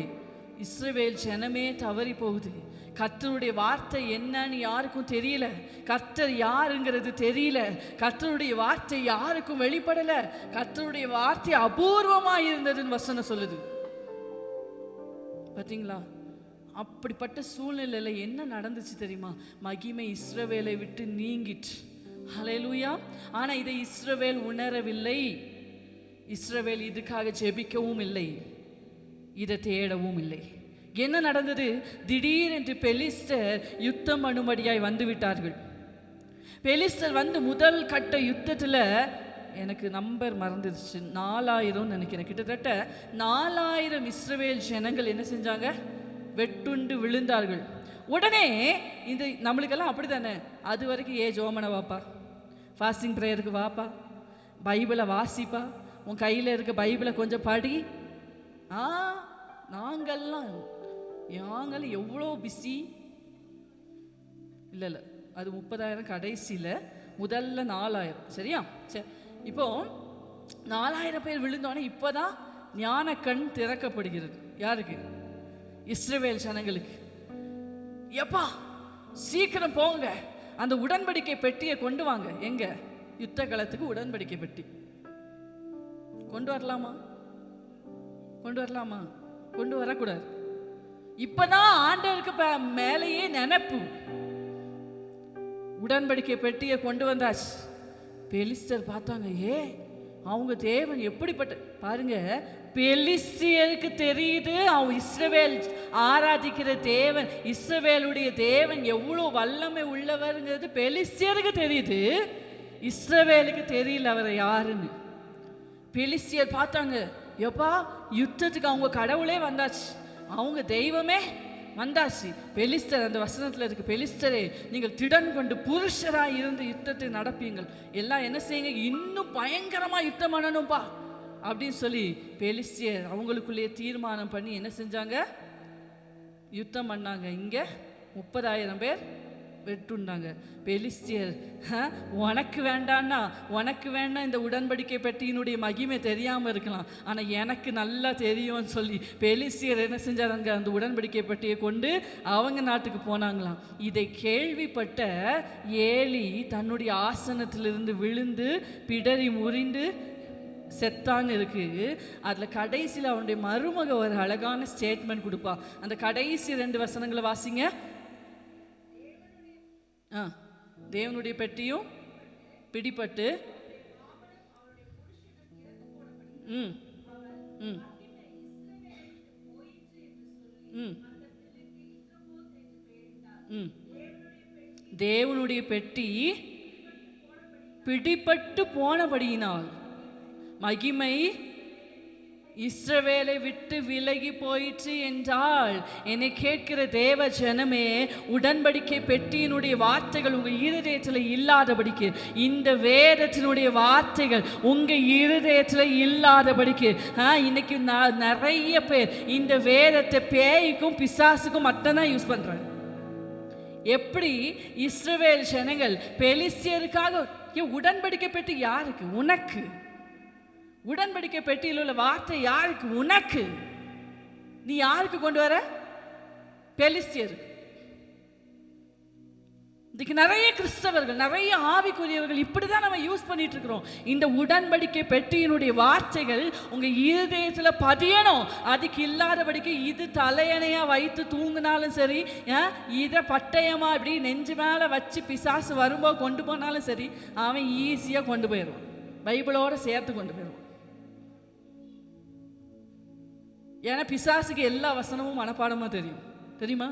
இஸ்ரவேல் ஜனமே தவறி போகுது. கர்த்தருடைய வார்த்தை என்னன்னு யாருக்கும் தெரியல, கர்த்தர் யாருங்கிறது தெரியல, கர்த்தருடைய வார்த்தை யாருக்கும் வெளிப்படல, கர்த்தருடைய வார்த்தை அபூர்வமாக இருந்ததுன்னு வசனம் சொல்லுது. பார்த்தீங்களா? அப்படிப்பட்ட சூழ்நிலையில என்ன நடந்துச்சு தெரியுமா? மகிமை இஸ்ரவேலை விட்டு நீங்கிட்டு. ஹல்லேலூயா. ஆனா இதை இஸ்ரவேல் உணரவில்லை. இஸ்ரவேல் இதுக்காக ஜெபிக்கவும் இல்லை, இதை தேடவும் இல்லை. என்ன நடந்தது? திடீரென்று பெலிஸ்தர் யுத்தம் அனுமதியாய் வந்து விட்டார்கள். பெலிஸ்தர் வந்து முதல் கட்ட யுத்தத்தில், எனக்கு நம்பர் மறந்துடுச்சு, 4000 நினைக்கிறேன், கிட்டத்தட்ட 4000 இஸ்ரவேல் ஜனங்கள் என்ன செஞ்சாங்க? வெட்டுண்டு விழுந்தார்கள். உடனே இந்த நம்மளுக்கெல்லாம் அப்படி தானே, அது வரைக்கும் ஜோமனை வாப்பா, ஃபாஸ்டிங் ப்ரேயருக்கு வாப்பா, பைபிளை வாசிப்பா, உன் கையில் இருக்க பைபிளை கொஞ்சம் படி. நாங்கள்லாம் எவ்வளோ பிஸி. இல்லை இல்லை, அது 30,000 கடைசியில், முதல்ல 4000. சரியா? சரி, இப்போ 4000 பேர் விழுந்தோன்னே இப்போதான் ஞான கண் திறக்கப்படுகிறது. யாருக்கு? இஸ்ரவேல் ஜனங்களுக்கு. எப்பா சீக்கிரம் போங்க, அந்த உடன்படிக்கை பெட்டியை கொண்டு வாங்க. எங்க? யுத்த களத்துக்கு உடன்படிக்கை பெட்டி கொண்டு வரலாமா? கொண்டு வரலாமா? கொண்டு வரக்கூடாது. இப்பதான் ஆண்டவருக்கு மேலேயே நினைப்பு. உடன்படிக்கை பெட்டியை கொண்டு வந்தாச்சு. பெலிஸ்தர் பார்த்தாங்க, அவங்க தேவன் எப்படிப்பட்ட, பாருங்க, பெலிஸ்தியருக்கு தெரியுது அவங்க இஸ்ரவேல் ஆராதிக்கிற தேவன், இஸ்ரவேலுடைய தேவன் எவ்வளோ வல்லமை உள்ளவருங்கிறது பெலிஸ்தியருக்கு தெரியுது. இஸ்ரவேலுக்கு தெரியல அவர் யாருன்னு. பெலிஸ்தியர் பார்த்தாங்க, எப்பா யுத்தத்துக்கு அவங்க கடவுளே வந்தாச்சு, அவங்க தெய்வமே வந்தாச்சு. பெலிஸ்தர், அந்த வசனத்தில் இருக்கு, பெலிஸ்தரே நீங்கள் திடன் கொண்டு புருஷராக இருந்து யுத்தத்தை நடப்பீங்கள். எல்லாம் என்ன செய்யுங்க? இன்னும் பயங்கரமாக யுத்தம் பண்ணணும்பா அப்படின்னு சொல்லி பெலிஸ்தியர் அவங்களுக்குள்ளேயே தீர்மானம் பண்ணி என்ன செஞ்சாங்க? யுத்தம் பண்ணாங்க. இங்கே 30,000 பேர் வெட்டுண்டாங்க. பெலிஸ்தியர், உனக்கு வேண்டான்னா உனக்கு வேணா இந்த உடன்படிக்கை பெட்டியினுடைய மகிமை தெரியாமல் இருக்கலாம், ஆனால் எனக்கு நல்லா தெரியும்னு சொல்லி பெலிஸ்தியர் என்ன செஞ்சாங்க? அந்த உடன்படிக்கை பெட்டியை கொண்டு அவங்க நாட்டுக்கு போனாங்களாம். இதை கேள்விப்பட்ட ஏலி தன்னுடைய ஆசனத்திலிருந்து விழுந்து பிடரி முறிந்து செத்தான்னு இருக்கு. அதில் கடைசியில் அவனுடைய மருமக ஒரு அழகான ஸ்டேட்மெண்ட் கொடுப்பா. அந்த கடைசி 2 வசனங்களை வாசிங்க. தேவனுடைய பெட்டியும் பிடிபட்டு தேவனுடைய பெட்டி பிடிபட்டு போனபடியினால் மகிமை இஸ்ரவேலை விட்டு விலகி போயிற்று என்றால், என்னை கேட்கிற தேவ ஜனமே, உடன்படிக்கை பெட்டியினுடைய வார்த்தைகள் உங்கள் இருதயத்தில் இல்லாதபடிக்கு, இந்த வேதத்தினுடைய வார்த்தைகள் உங்கள் இருதயத்தில் இல்லாதபடிக்கு, இன்னைக்கு நிறைய பேர் இந்த வேதத்தை பேய்க்கும் பிசாசுக்கும் மட்டும்தான் யூஸ் பண்றாங்க. எப்படி இஸ்ரவேல் ஜனங்கள் பெலிஸ்தியருக்காக, உடன்படிக்கை பெட்டி யாருக்கு? உனக்கு. உடன்படிக்கை பெட்டியில் உள்ள வார்த்தை யாருக்கு? உனக்கு. நீ யாருக்கு கொண்டு வர? பெலிஸ்தியருக்கு. இதுக்கு நிறைய கிறிஸ்தவர்கள், நிறைய ஆவிக்குரியவர்கள் இப்படிதான் நம்ம யூஸ் பண்ணிட்டு இருக்கிறோம். இந்த உடன்படிக்கை பெட்டியினுடைய வார்த்தைகள் உங்க இருதயத்தில் பதியணும். அதுக்கு இல்லாதபடிக்கு இது தலையணையா வைத்து தூங்கினாலும் சரி, இதை பட்டயமா இப்படி நெஞ்சு மேல வச்சு பிசாசு வரும்போது கொண்டு போனாலும் சரி, அவன் ஈஸியா கொண்டு போயிடுவான், பைபிளோட சேர்த்து கொண்டு போயிடுவான். ஏன்னா பிசாசுக்கு எல்லா வசனமும் மனப்பாடமாக தெரியும். தெரியுமா?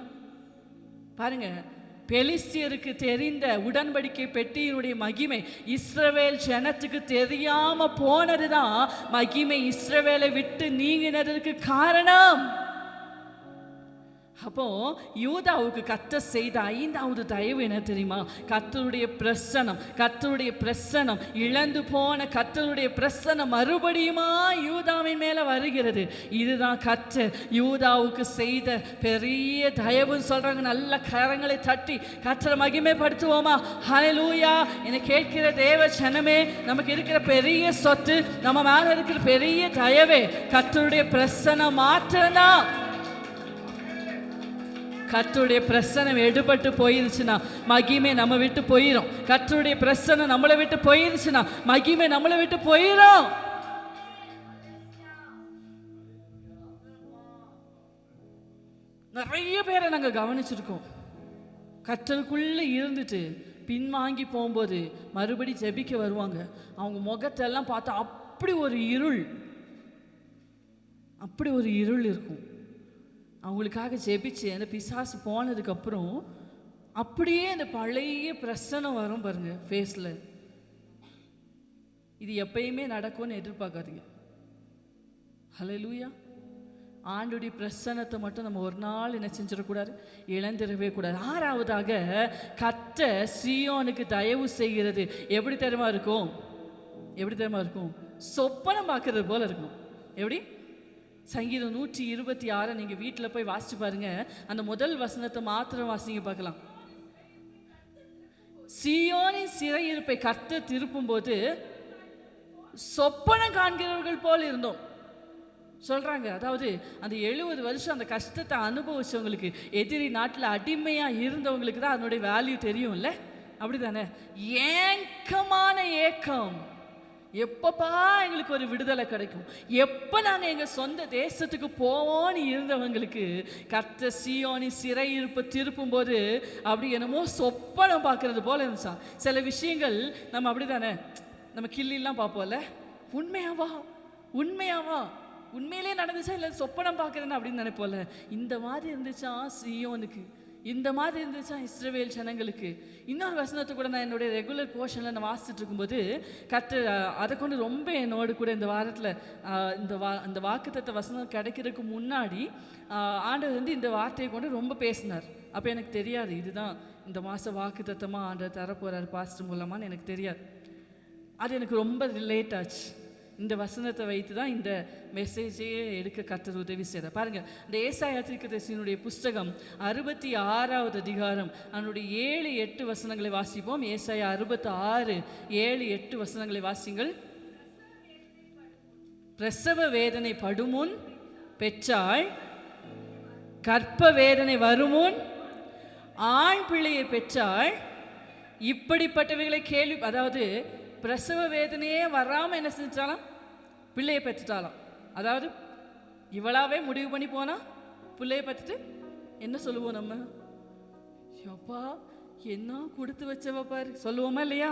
பாருங்க, பெலிஸ்தியருக்கு தெரிந்த உடன்படிக்கை பெட்டியினுடைய மகிமை இஸ்ரவேல் ஜனத்துக்கு தெரியாம போனதுதான் மகிமை இஸ்ரவேலை விட்டு நீங்கினதற்கு காரணம். அப்போ யூதாவுக்கு கர்த்தர் செய்த 5வது தயவு என்ன தெரியுமா? கர்த்தருடைய பிரசன்னம் இழந்து போன கர்த்தருடைய பிரசன்னம் மறுபடியுமா யூதாவின் மேல வருகிறது. இதுதான் கர்த்தர் யூதாவுக்கு செய்த பெரிய தயவுன்னு சொல்றாங்க. நல்ல கரங்களை தட்டி கர்த்தரை மகிமைப்படுத்துவோமா? ஹல்லேலூயா. என்னை கேட்கிற தேவ ஜனமே, நமக்கு இருக்கிற பெரிய சொத்து, நம்ம மேல இருக்கிற பெரிய தயவே கர்த்தருடைய பிரசன்னம் மாத்திரம்தான். கர்த்தருடைய பிரசன்னம் எடுபட்டு போயிருச்சுன்னா மகிமை நம்ம விட்டு போயிடும். கர்த்தருடைய பிரசன்னம் நம்மளை விட்டு போயிருச்சுன்னா மகிமை நம்மளை விட்டு போயிடும். நிறைய பேரை நாங்க கவனிச்சிருக்கோம். கர்த்தருக்குள்ள இருந்துட்டு பின்வாங்கி போகும்போது மறுபடி ஜெபிக்க வருவாங்க. அவங்க முகத்தெல்லாம் பார்த்தா அப்படி ஒரு இருள் இருக்கும். அவங்களுக்காக ஜெபிச்சு அந்த பிசாசு போனதுக்கப்புறம் அப்படியே அந்த பழைய பிரசனம் வரும் பாருங்க ஃபேஸில். இது எப்பயுமே நடக்கும்னு எதிர்பார்க்காதீங்க. ஹல்லேலூயா. ஆண்டுடைய பிரசன்னத்தை மட்டும் நம்ம ஒரு நாள் என்ன செஞ்சிடக்கூடாது, இழந்துடவே கூடாது. 6வதாக கர்த்தர் சீயோனுக்கு தயவு செய்கிறது எப்படி தெரியுமா இருக்கும்? சொப்பனம் பார்க்கறது போல இருக்கும். எப்படி? சங்கீதம் 126 நீங்கள் வீட்டில் போய் வாசிச்சு பாருங்க. அந்த முதல் வசனத்தை மாத்திரம் வாசிங்க பார்க்கலாம். சீயோனின் சிறையிருப்பை கர்த்தர் திருப்பும் போது சொப்பனம் காண்கிறவர்கள் போல் இருந்தோம் சொல்றாங்க. அதாவது அந்த 70 வருஷம் அந்த கஷ்டத்தை அனுபவிச்சவங்களுக்கு, எதிரி நாட்டில் அடிமையாக இருந்தவங்களுக்கு தான் அதனுடைய வேல்யூ தெரியும்ல. அப்படிதானே? ஏக்கமான ஏக்கம், எப்பப்பா எங்களுக்கு ஒரு விடுதலை கிடைக்கும், எப்போ நாங்கள் எங்கள் சொந்த தேசத்துக்கு போவோன்னு இருந்தவங்களுக்கு கர்த்தர் சீயோனி சிறையிருப்பு திருப்பும் போது அப்படி என்னமோ சொப்பனம் பார்க்கறது போல இருந்துச்சா. சில விஷயங்கள் நம்ம அப்படி தானே, நம்ம கிள்ளிலாம் பார்ப்போம்ல, உண்மையாவா உண்மையிலே நடந்துச்சா இல்லை சொப்பனம் பார்க்குறேன்னு அப்படின்னு நினைப்போம்ல. இந்த மாதிரி இருந்துச்சா சீயோனுக்கு, இந்த மாதிரி இருந்துச்சா இஸ்ரவேல் ஜனங்களுக்கு. இன்னொரு வசனத்தை கூட நான் என்னுடைய ரெகுலர் போர்ஷனில் நான் வாசிச்சுட்டு இருக்கும்போது கர்த்தர் அதை கொண்டு ரொம்ப என்னோடு கூட இந்த வாரத்தில் இந்த வாக்குத்தத்த வசனம் கிடைக்கிறதுக்கு முன்னாடி ஆண்டவர் வந்து இந்த வார்த்தையை கொண்டு ரொம்ப பேசினார். அப்போ எனக்கு தெரியாது இதுதான் இந்த மாதம் வாக்குத்தத்தமாக ஆண்டவர் தரப்போகிறார் பாஸ்டர் மூலமான்னு எனக்கு தெரியாது. அது எனக்கு ரொம்ப ரிலேட் ஆச்சு. இந்த வசனத்தை வைத்து தான் இந்த மெசேஜையே எடுக்க கர்த்தர் உதவி செய்கிறார். பாருங்கள், இந்த ஏசாயா தீர்க்கதரிசியினுடைய புஸ்தகம் 66வது அதிகாரம் அதனுடைய 7-8 வசனங்களை வாசிப்போம். ஏசாயா 66 7-8 வசனங்களை வாசிங்கள். பிரசவ வேதனை படுமுன் பெற்றாள், கற்ப வேதனை வருமுன் ஆண் பிள்ளையை பெற்றாள். இப்படிப்பட்டவைகளை கேள்வி, அதாவது பிரசவ வேதனையே வராமல் என்ன செஞ்சாலாம், பிள்ளையை பெற்றுட்டாலாம். அதாவது இவளாவே முடிவு பண்ணி போனா பிள்ளையை பெற்றுட்டு என்ன சொல்லுவோம் நம்ம, அப்பா என்ன கொடுத்து வச்சவ பாரு சொல்லுவோமா இல்லையா?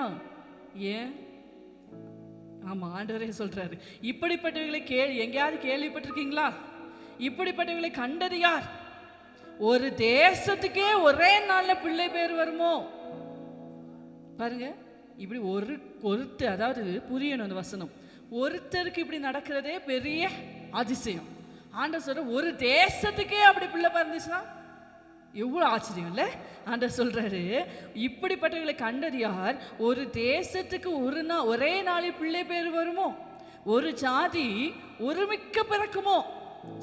ஏன்? ஆமாம், ஆண்டவரே சொல்றாரு, இப்படிப்பட்டவர்களை எங்கேயாவது கேள்விப்பட்டிருக்கீங்களா? இப்படிப்பட்டவர்களை கண்டது யார்? ஒரு தேசத்துக்கே ஒரே நாள்ல பிள்ளை பேர் வருமோ பாருங்க. இப்படி ஒருத்தர், அதாவது புரியணும் அந்த வசனம், ஒருத்தருக்கு இப்படி நடக்கிறதே பெரிய அதிசயம். ஆண்டவர் சொல்ற ஒரு தேசத்துக்கே அப்படி பிள்ளை பிறந்துச்சுன்னா எவ்வளோ ஆச்சரியம் இல்லை? ஆண்டவர் சொல்றாரு, இப்படிப்பட்டவர்களை கண்டது யார்? ஒரு தேசத்துக்கு ஒரே நாளில் பிள்ளை பேர் வருமோ, ஒரு ஜாதி ஒருமிக்க பிறக்குமோ.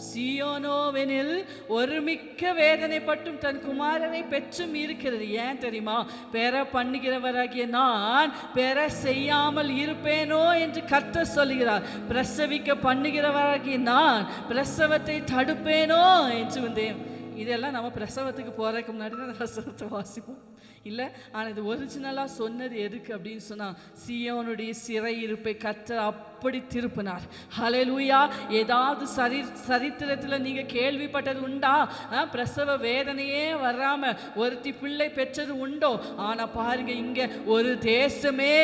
சீயோனோவெனில் ஒருமிக்க வேதனைப்பட்டும் தன் குமாரனை பெற்றும் இருக்கிறது. ஏன் தெரியுமா? பெற பண்ணுகிறவராகிய நான் பெற செய்யாமல் இருப்பேனோ என்று கர்த்தர் சொல்லுகிறார். பிரசவிக்க பண்ணுகிறவராகிய நான் பிரசவத்தை தடுப்பேனோ என்று வந்தேன். இதெல்லாம் நம்ம பிரசவத்துக்கு போறதுக்கு முன்னாடி தான் பிரசவத்தை வாசிப்போம். இல்லை. ஆனால் இது ஒரிஜினலாக சொன்னது எதுக்கு அப்படின்னு சொன்னால், சீயோனுடைய சிறையிருப்பை கர்த்தர் அப்படி திருப்பினார். ஹல்லேலூயா. ஏதாவது சரித்திரத்தில் நீங்கள் கேள்விப்பட்டது உண்டா? பிரசவ வேதனையே வராமல் ஒருத்தி பிள்ளை பெற்றது உண்டோ? ஆனால் பாருங்க, இங்கே ஒரு தேசமே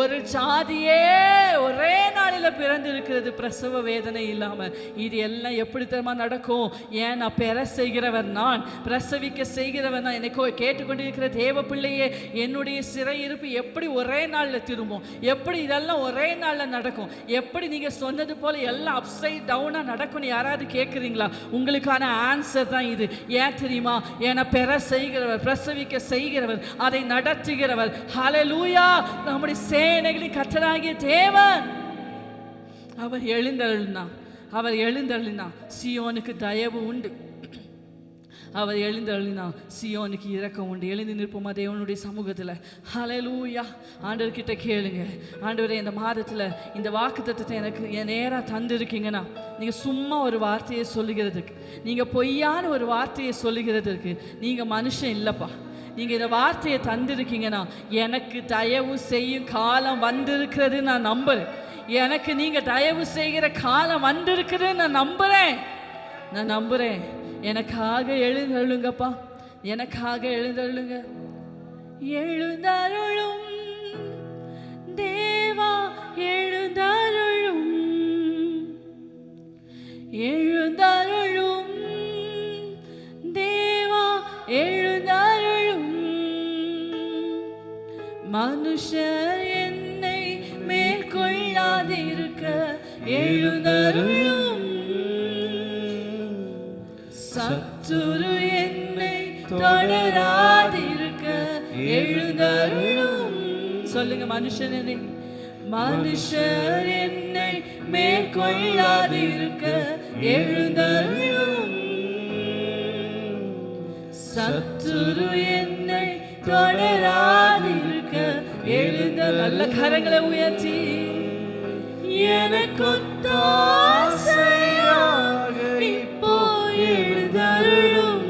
ஒரு ஜாதியே ஒரே நாளில் பிறந்திருக்கிறது பிரசவ வேதனை இல்லாமல். இது எல்லாம் எப்படி தெரியுமா நடக்கும்? ஏன் நான் பெற செய்கிறவர், நான் பிரசவிக்க செய்கிறவர் நான். என்னை கேட்டுக்கொண்டிருக்கிற தேவ பிள்ளையே, என்னுடைய சிறையிருப்பு எப்படி ஒரே நாளில் திரும்பும்? எப்படி இதெல்லாம் ஒரே நாளில் நடக்கும்? எப்படி நீங்கள் சொன்னது போல எல்லாம் அப்சைட் டவுனாக நடக்கும்னு யாராவது கேட்குறீங்களா? உங்களுக்கான ஆன்சர் தான் இது. ஏன் தெரியுமா? ஏன்னா பெற செய்கிறவர், பிரசவிக்க செய்கிறவர், அதை நடத்துகிறவர். ஹல்லேலூயா. நம்முடைய சேனைகளின் கர்த்தராகிய தேவன் அவர் எழுந்தருளினா சீயோனுக்கு தயவு உண்டு. அவர் எழுந்தருளினா சீயோனுக்கு இரக்கம் உண்டு. எழுந்து நிற்போமா தேவனுடைய சமூகத்தில்? ஹல்லேலூயா. ஆண்டவர்கிட்ட கேளுங்க, ஆண்டவரே இந்த மாதத்தில் இந்த வாக்குத்தத்தத்தை எனக்கு நேராக தந்திருக்கீங்கன்னா, நீங்கள் சும்மா ஒரு வார்த்தையை சொல்லுகிறதுக்கு, நீங்கள் பொய்யான ஒரு வார்த்தையை சொல்லுகிறதுக்கு நீங்கள் மனுஷன் இல்லைப்பா. நீங்கள் இந்த வார்த்தையை தந்திருக்கீங்கன்னா, எனக்கு தயவு செய்யும் காலம் வந்திருக்கிறது நான் நம்புகிறேன். எனக்கு நீங்கள் தயவு செய்கிற காலம் வந்திருக்குது நான் நம்புகிறேன். எனக்காக எழுந்தருளுங்கப்பா, எனக்காக எழுந்தருளுங்க. எழுந்தருளும் தேவா, எழுந்தருளும், எழுந்தருளும் தேவா, எழுந்தருளும். மனுஷர் என்னை மேற்கொள்ளாதிருக்க எழுந்தருளும். சத்துரு என்னை தொடராதிருக்க எழுந்தருளும். சொல்லுங்க, மனுஷர் என்னை மேற்கொள்ளாதிருக்க எழுந்தருளும். சத்துரு என்னை தொடராதிருக்க எழுந்த. நல்ல கரங்களை உயர்த்தி, எனக்கு இப்போ எழுந்தருளும்.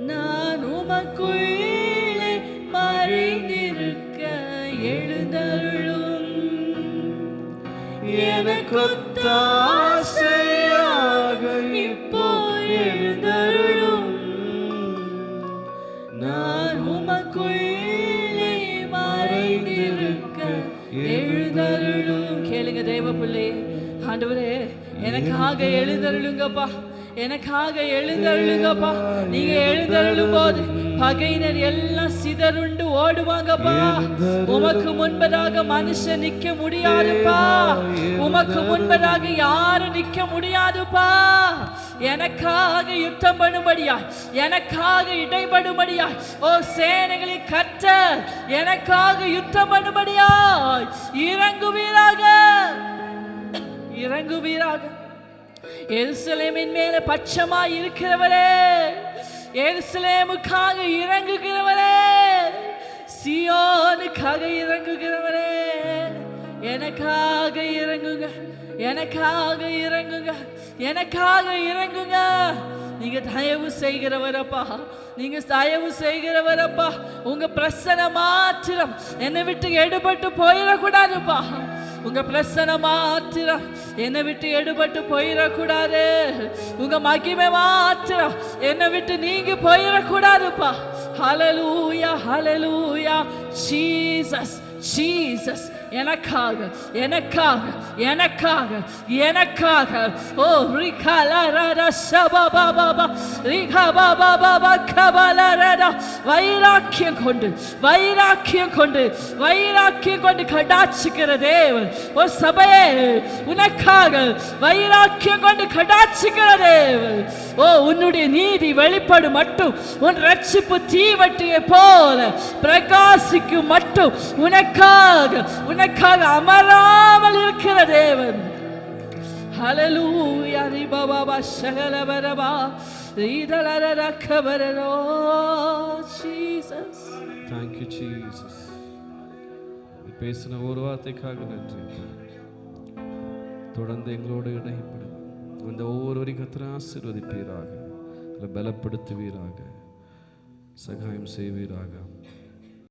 நான் உமக்குள்ளே மறைந்திருக்க எழுந்தருளும். எனக்கு இப்போ எழுந்தருளும். நான் உமக்குள்ளே மறைந்திருக்க எழுந்தருளும். கேளுங்க தேவ பிள்ளை, ஆண்டவரே எனக்காக எழுந்தருளுங்கப்பா, எனக்காக எழுந்தருளுங்கப்பா. நீங்க எழுந்தருளும் போது பகையினர் எல்லாம் சிதறுண்டு ஓடுவாங்கப்பா. உமக்கு முன்பதாக மனுஷன் நிக்க முடியாதுப்பா. உமக்கு முன்பதாக யாரும் நிக்க முடியாதுப்பா. எனக்காக யுத்தம் பண்ணும்படியா, எனக்காக இடைபடும்படியா, ஓ சேனைகளின் கர்த்தர் எனக்காக யுத்தம் பண்ணும்படியா இறங்குவீராக. எருசலேமின் மேல பட்சமாய் இருக்கிறவரே, எருசலேமுக்காக இறங்குகிறவரே, சீயோனுக்காக இறங்குகிறவரே, எனக்காக இறங்குங்க, எனக்காக இறங்குங்க, எனக்காக இறங்குங்க. நீங்க தயவு செய்கிறவரப்பா, நீங்க தயவு செய்கிறவரப்பா. உங்க பிரசன்ன மாத்திரம் என்னை விட்டு எடுபட்டு போயிடக்கூடாதுப்பா. உங்க பிரசன்ன மாத்திரம் என்னை விட்டு எடுபட்டு போயிடக்கூடாது. உங்க மகிமை மாத்திரம் என்னை விட்டு நீங்க போயிடக்கூடாதுப்பா. ஹல்லேலூயா, ஹல்லேலூயா. ஜீசஸ், ஜீசஸ் எனக்காக, எனக்காக, எனக்காக, எனக்காக. ஓ ரிகலரட சபபபப ரிகபபபப கபலரட. வைராக்கியம் கொண்டு, வைராக்கியம் கொண்டு, வைராக்கியம் கொண்டு கடாட்சிக்கிற தேவன். ஓ சபையே, உனக்காக வைராக்கியம் கொண்டு கடாட்சிக்கிற தேவன். ஓ உன்னுடைய நீதி வெளிப்படும் மட்டும், உன் ரட்சிப்பு தீவட்டியை போல பிரகாசிக்கும் மட்டும் உனக்காக, உனக்காக அமராமல் இருக்கிற தேவன். ஹல்லேலூயா. ரிபபப ஷகலபரபா ரிதலரரக்கபரரோ. Jesus, thank you Jesus. பேசின ஒரு வார்த்தைக்காக நன்றி. தொடர்ந்து எங்களோடு இடைப்படுங்க. அந்த ஒவ்வொருவரையும் கர்த்தர் ஆசீர்வதிப்பீராக. பலப்படுத்துவீராக, சகாயம் செய்வீராக.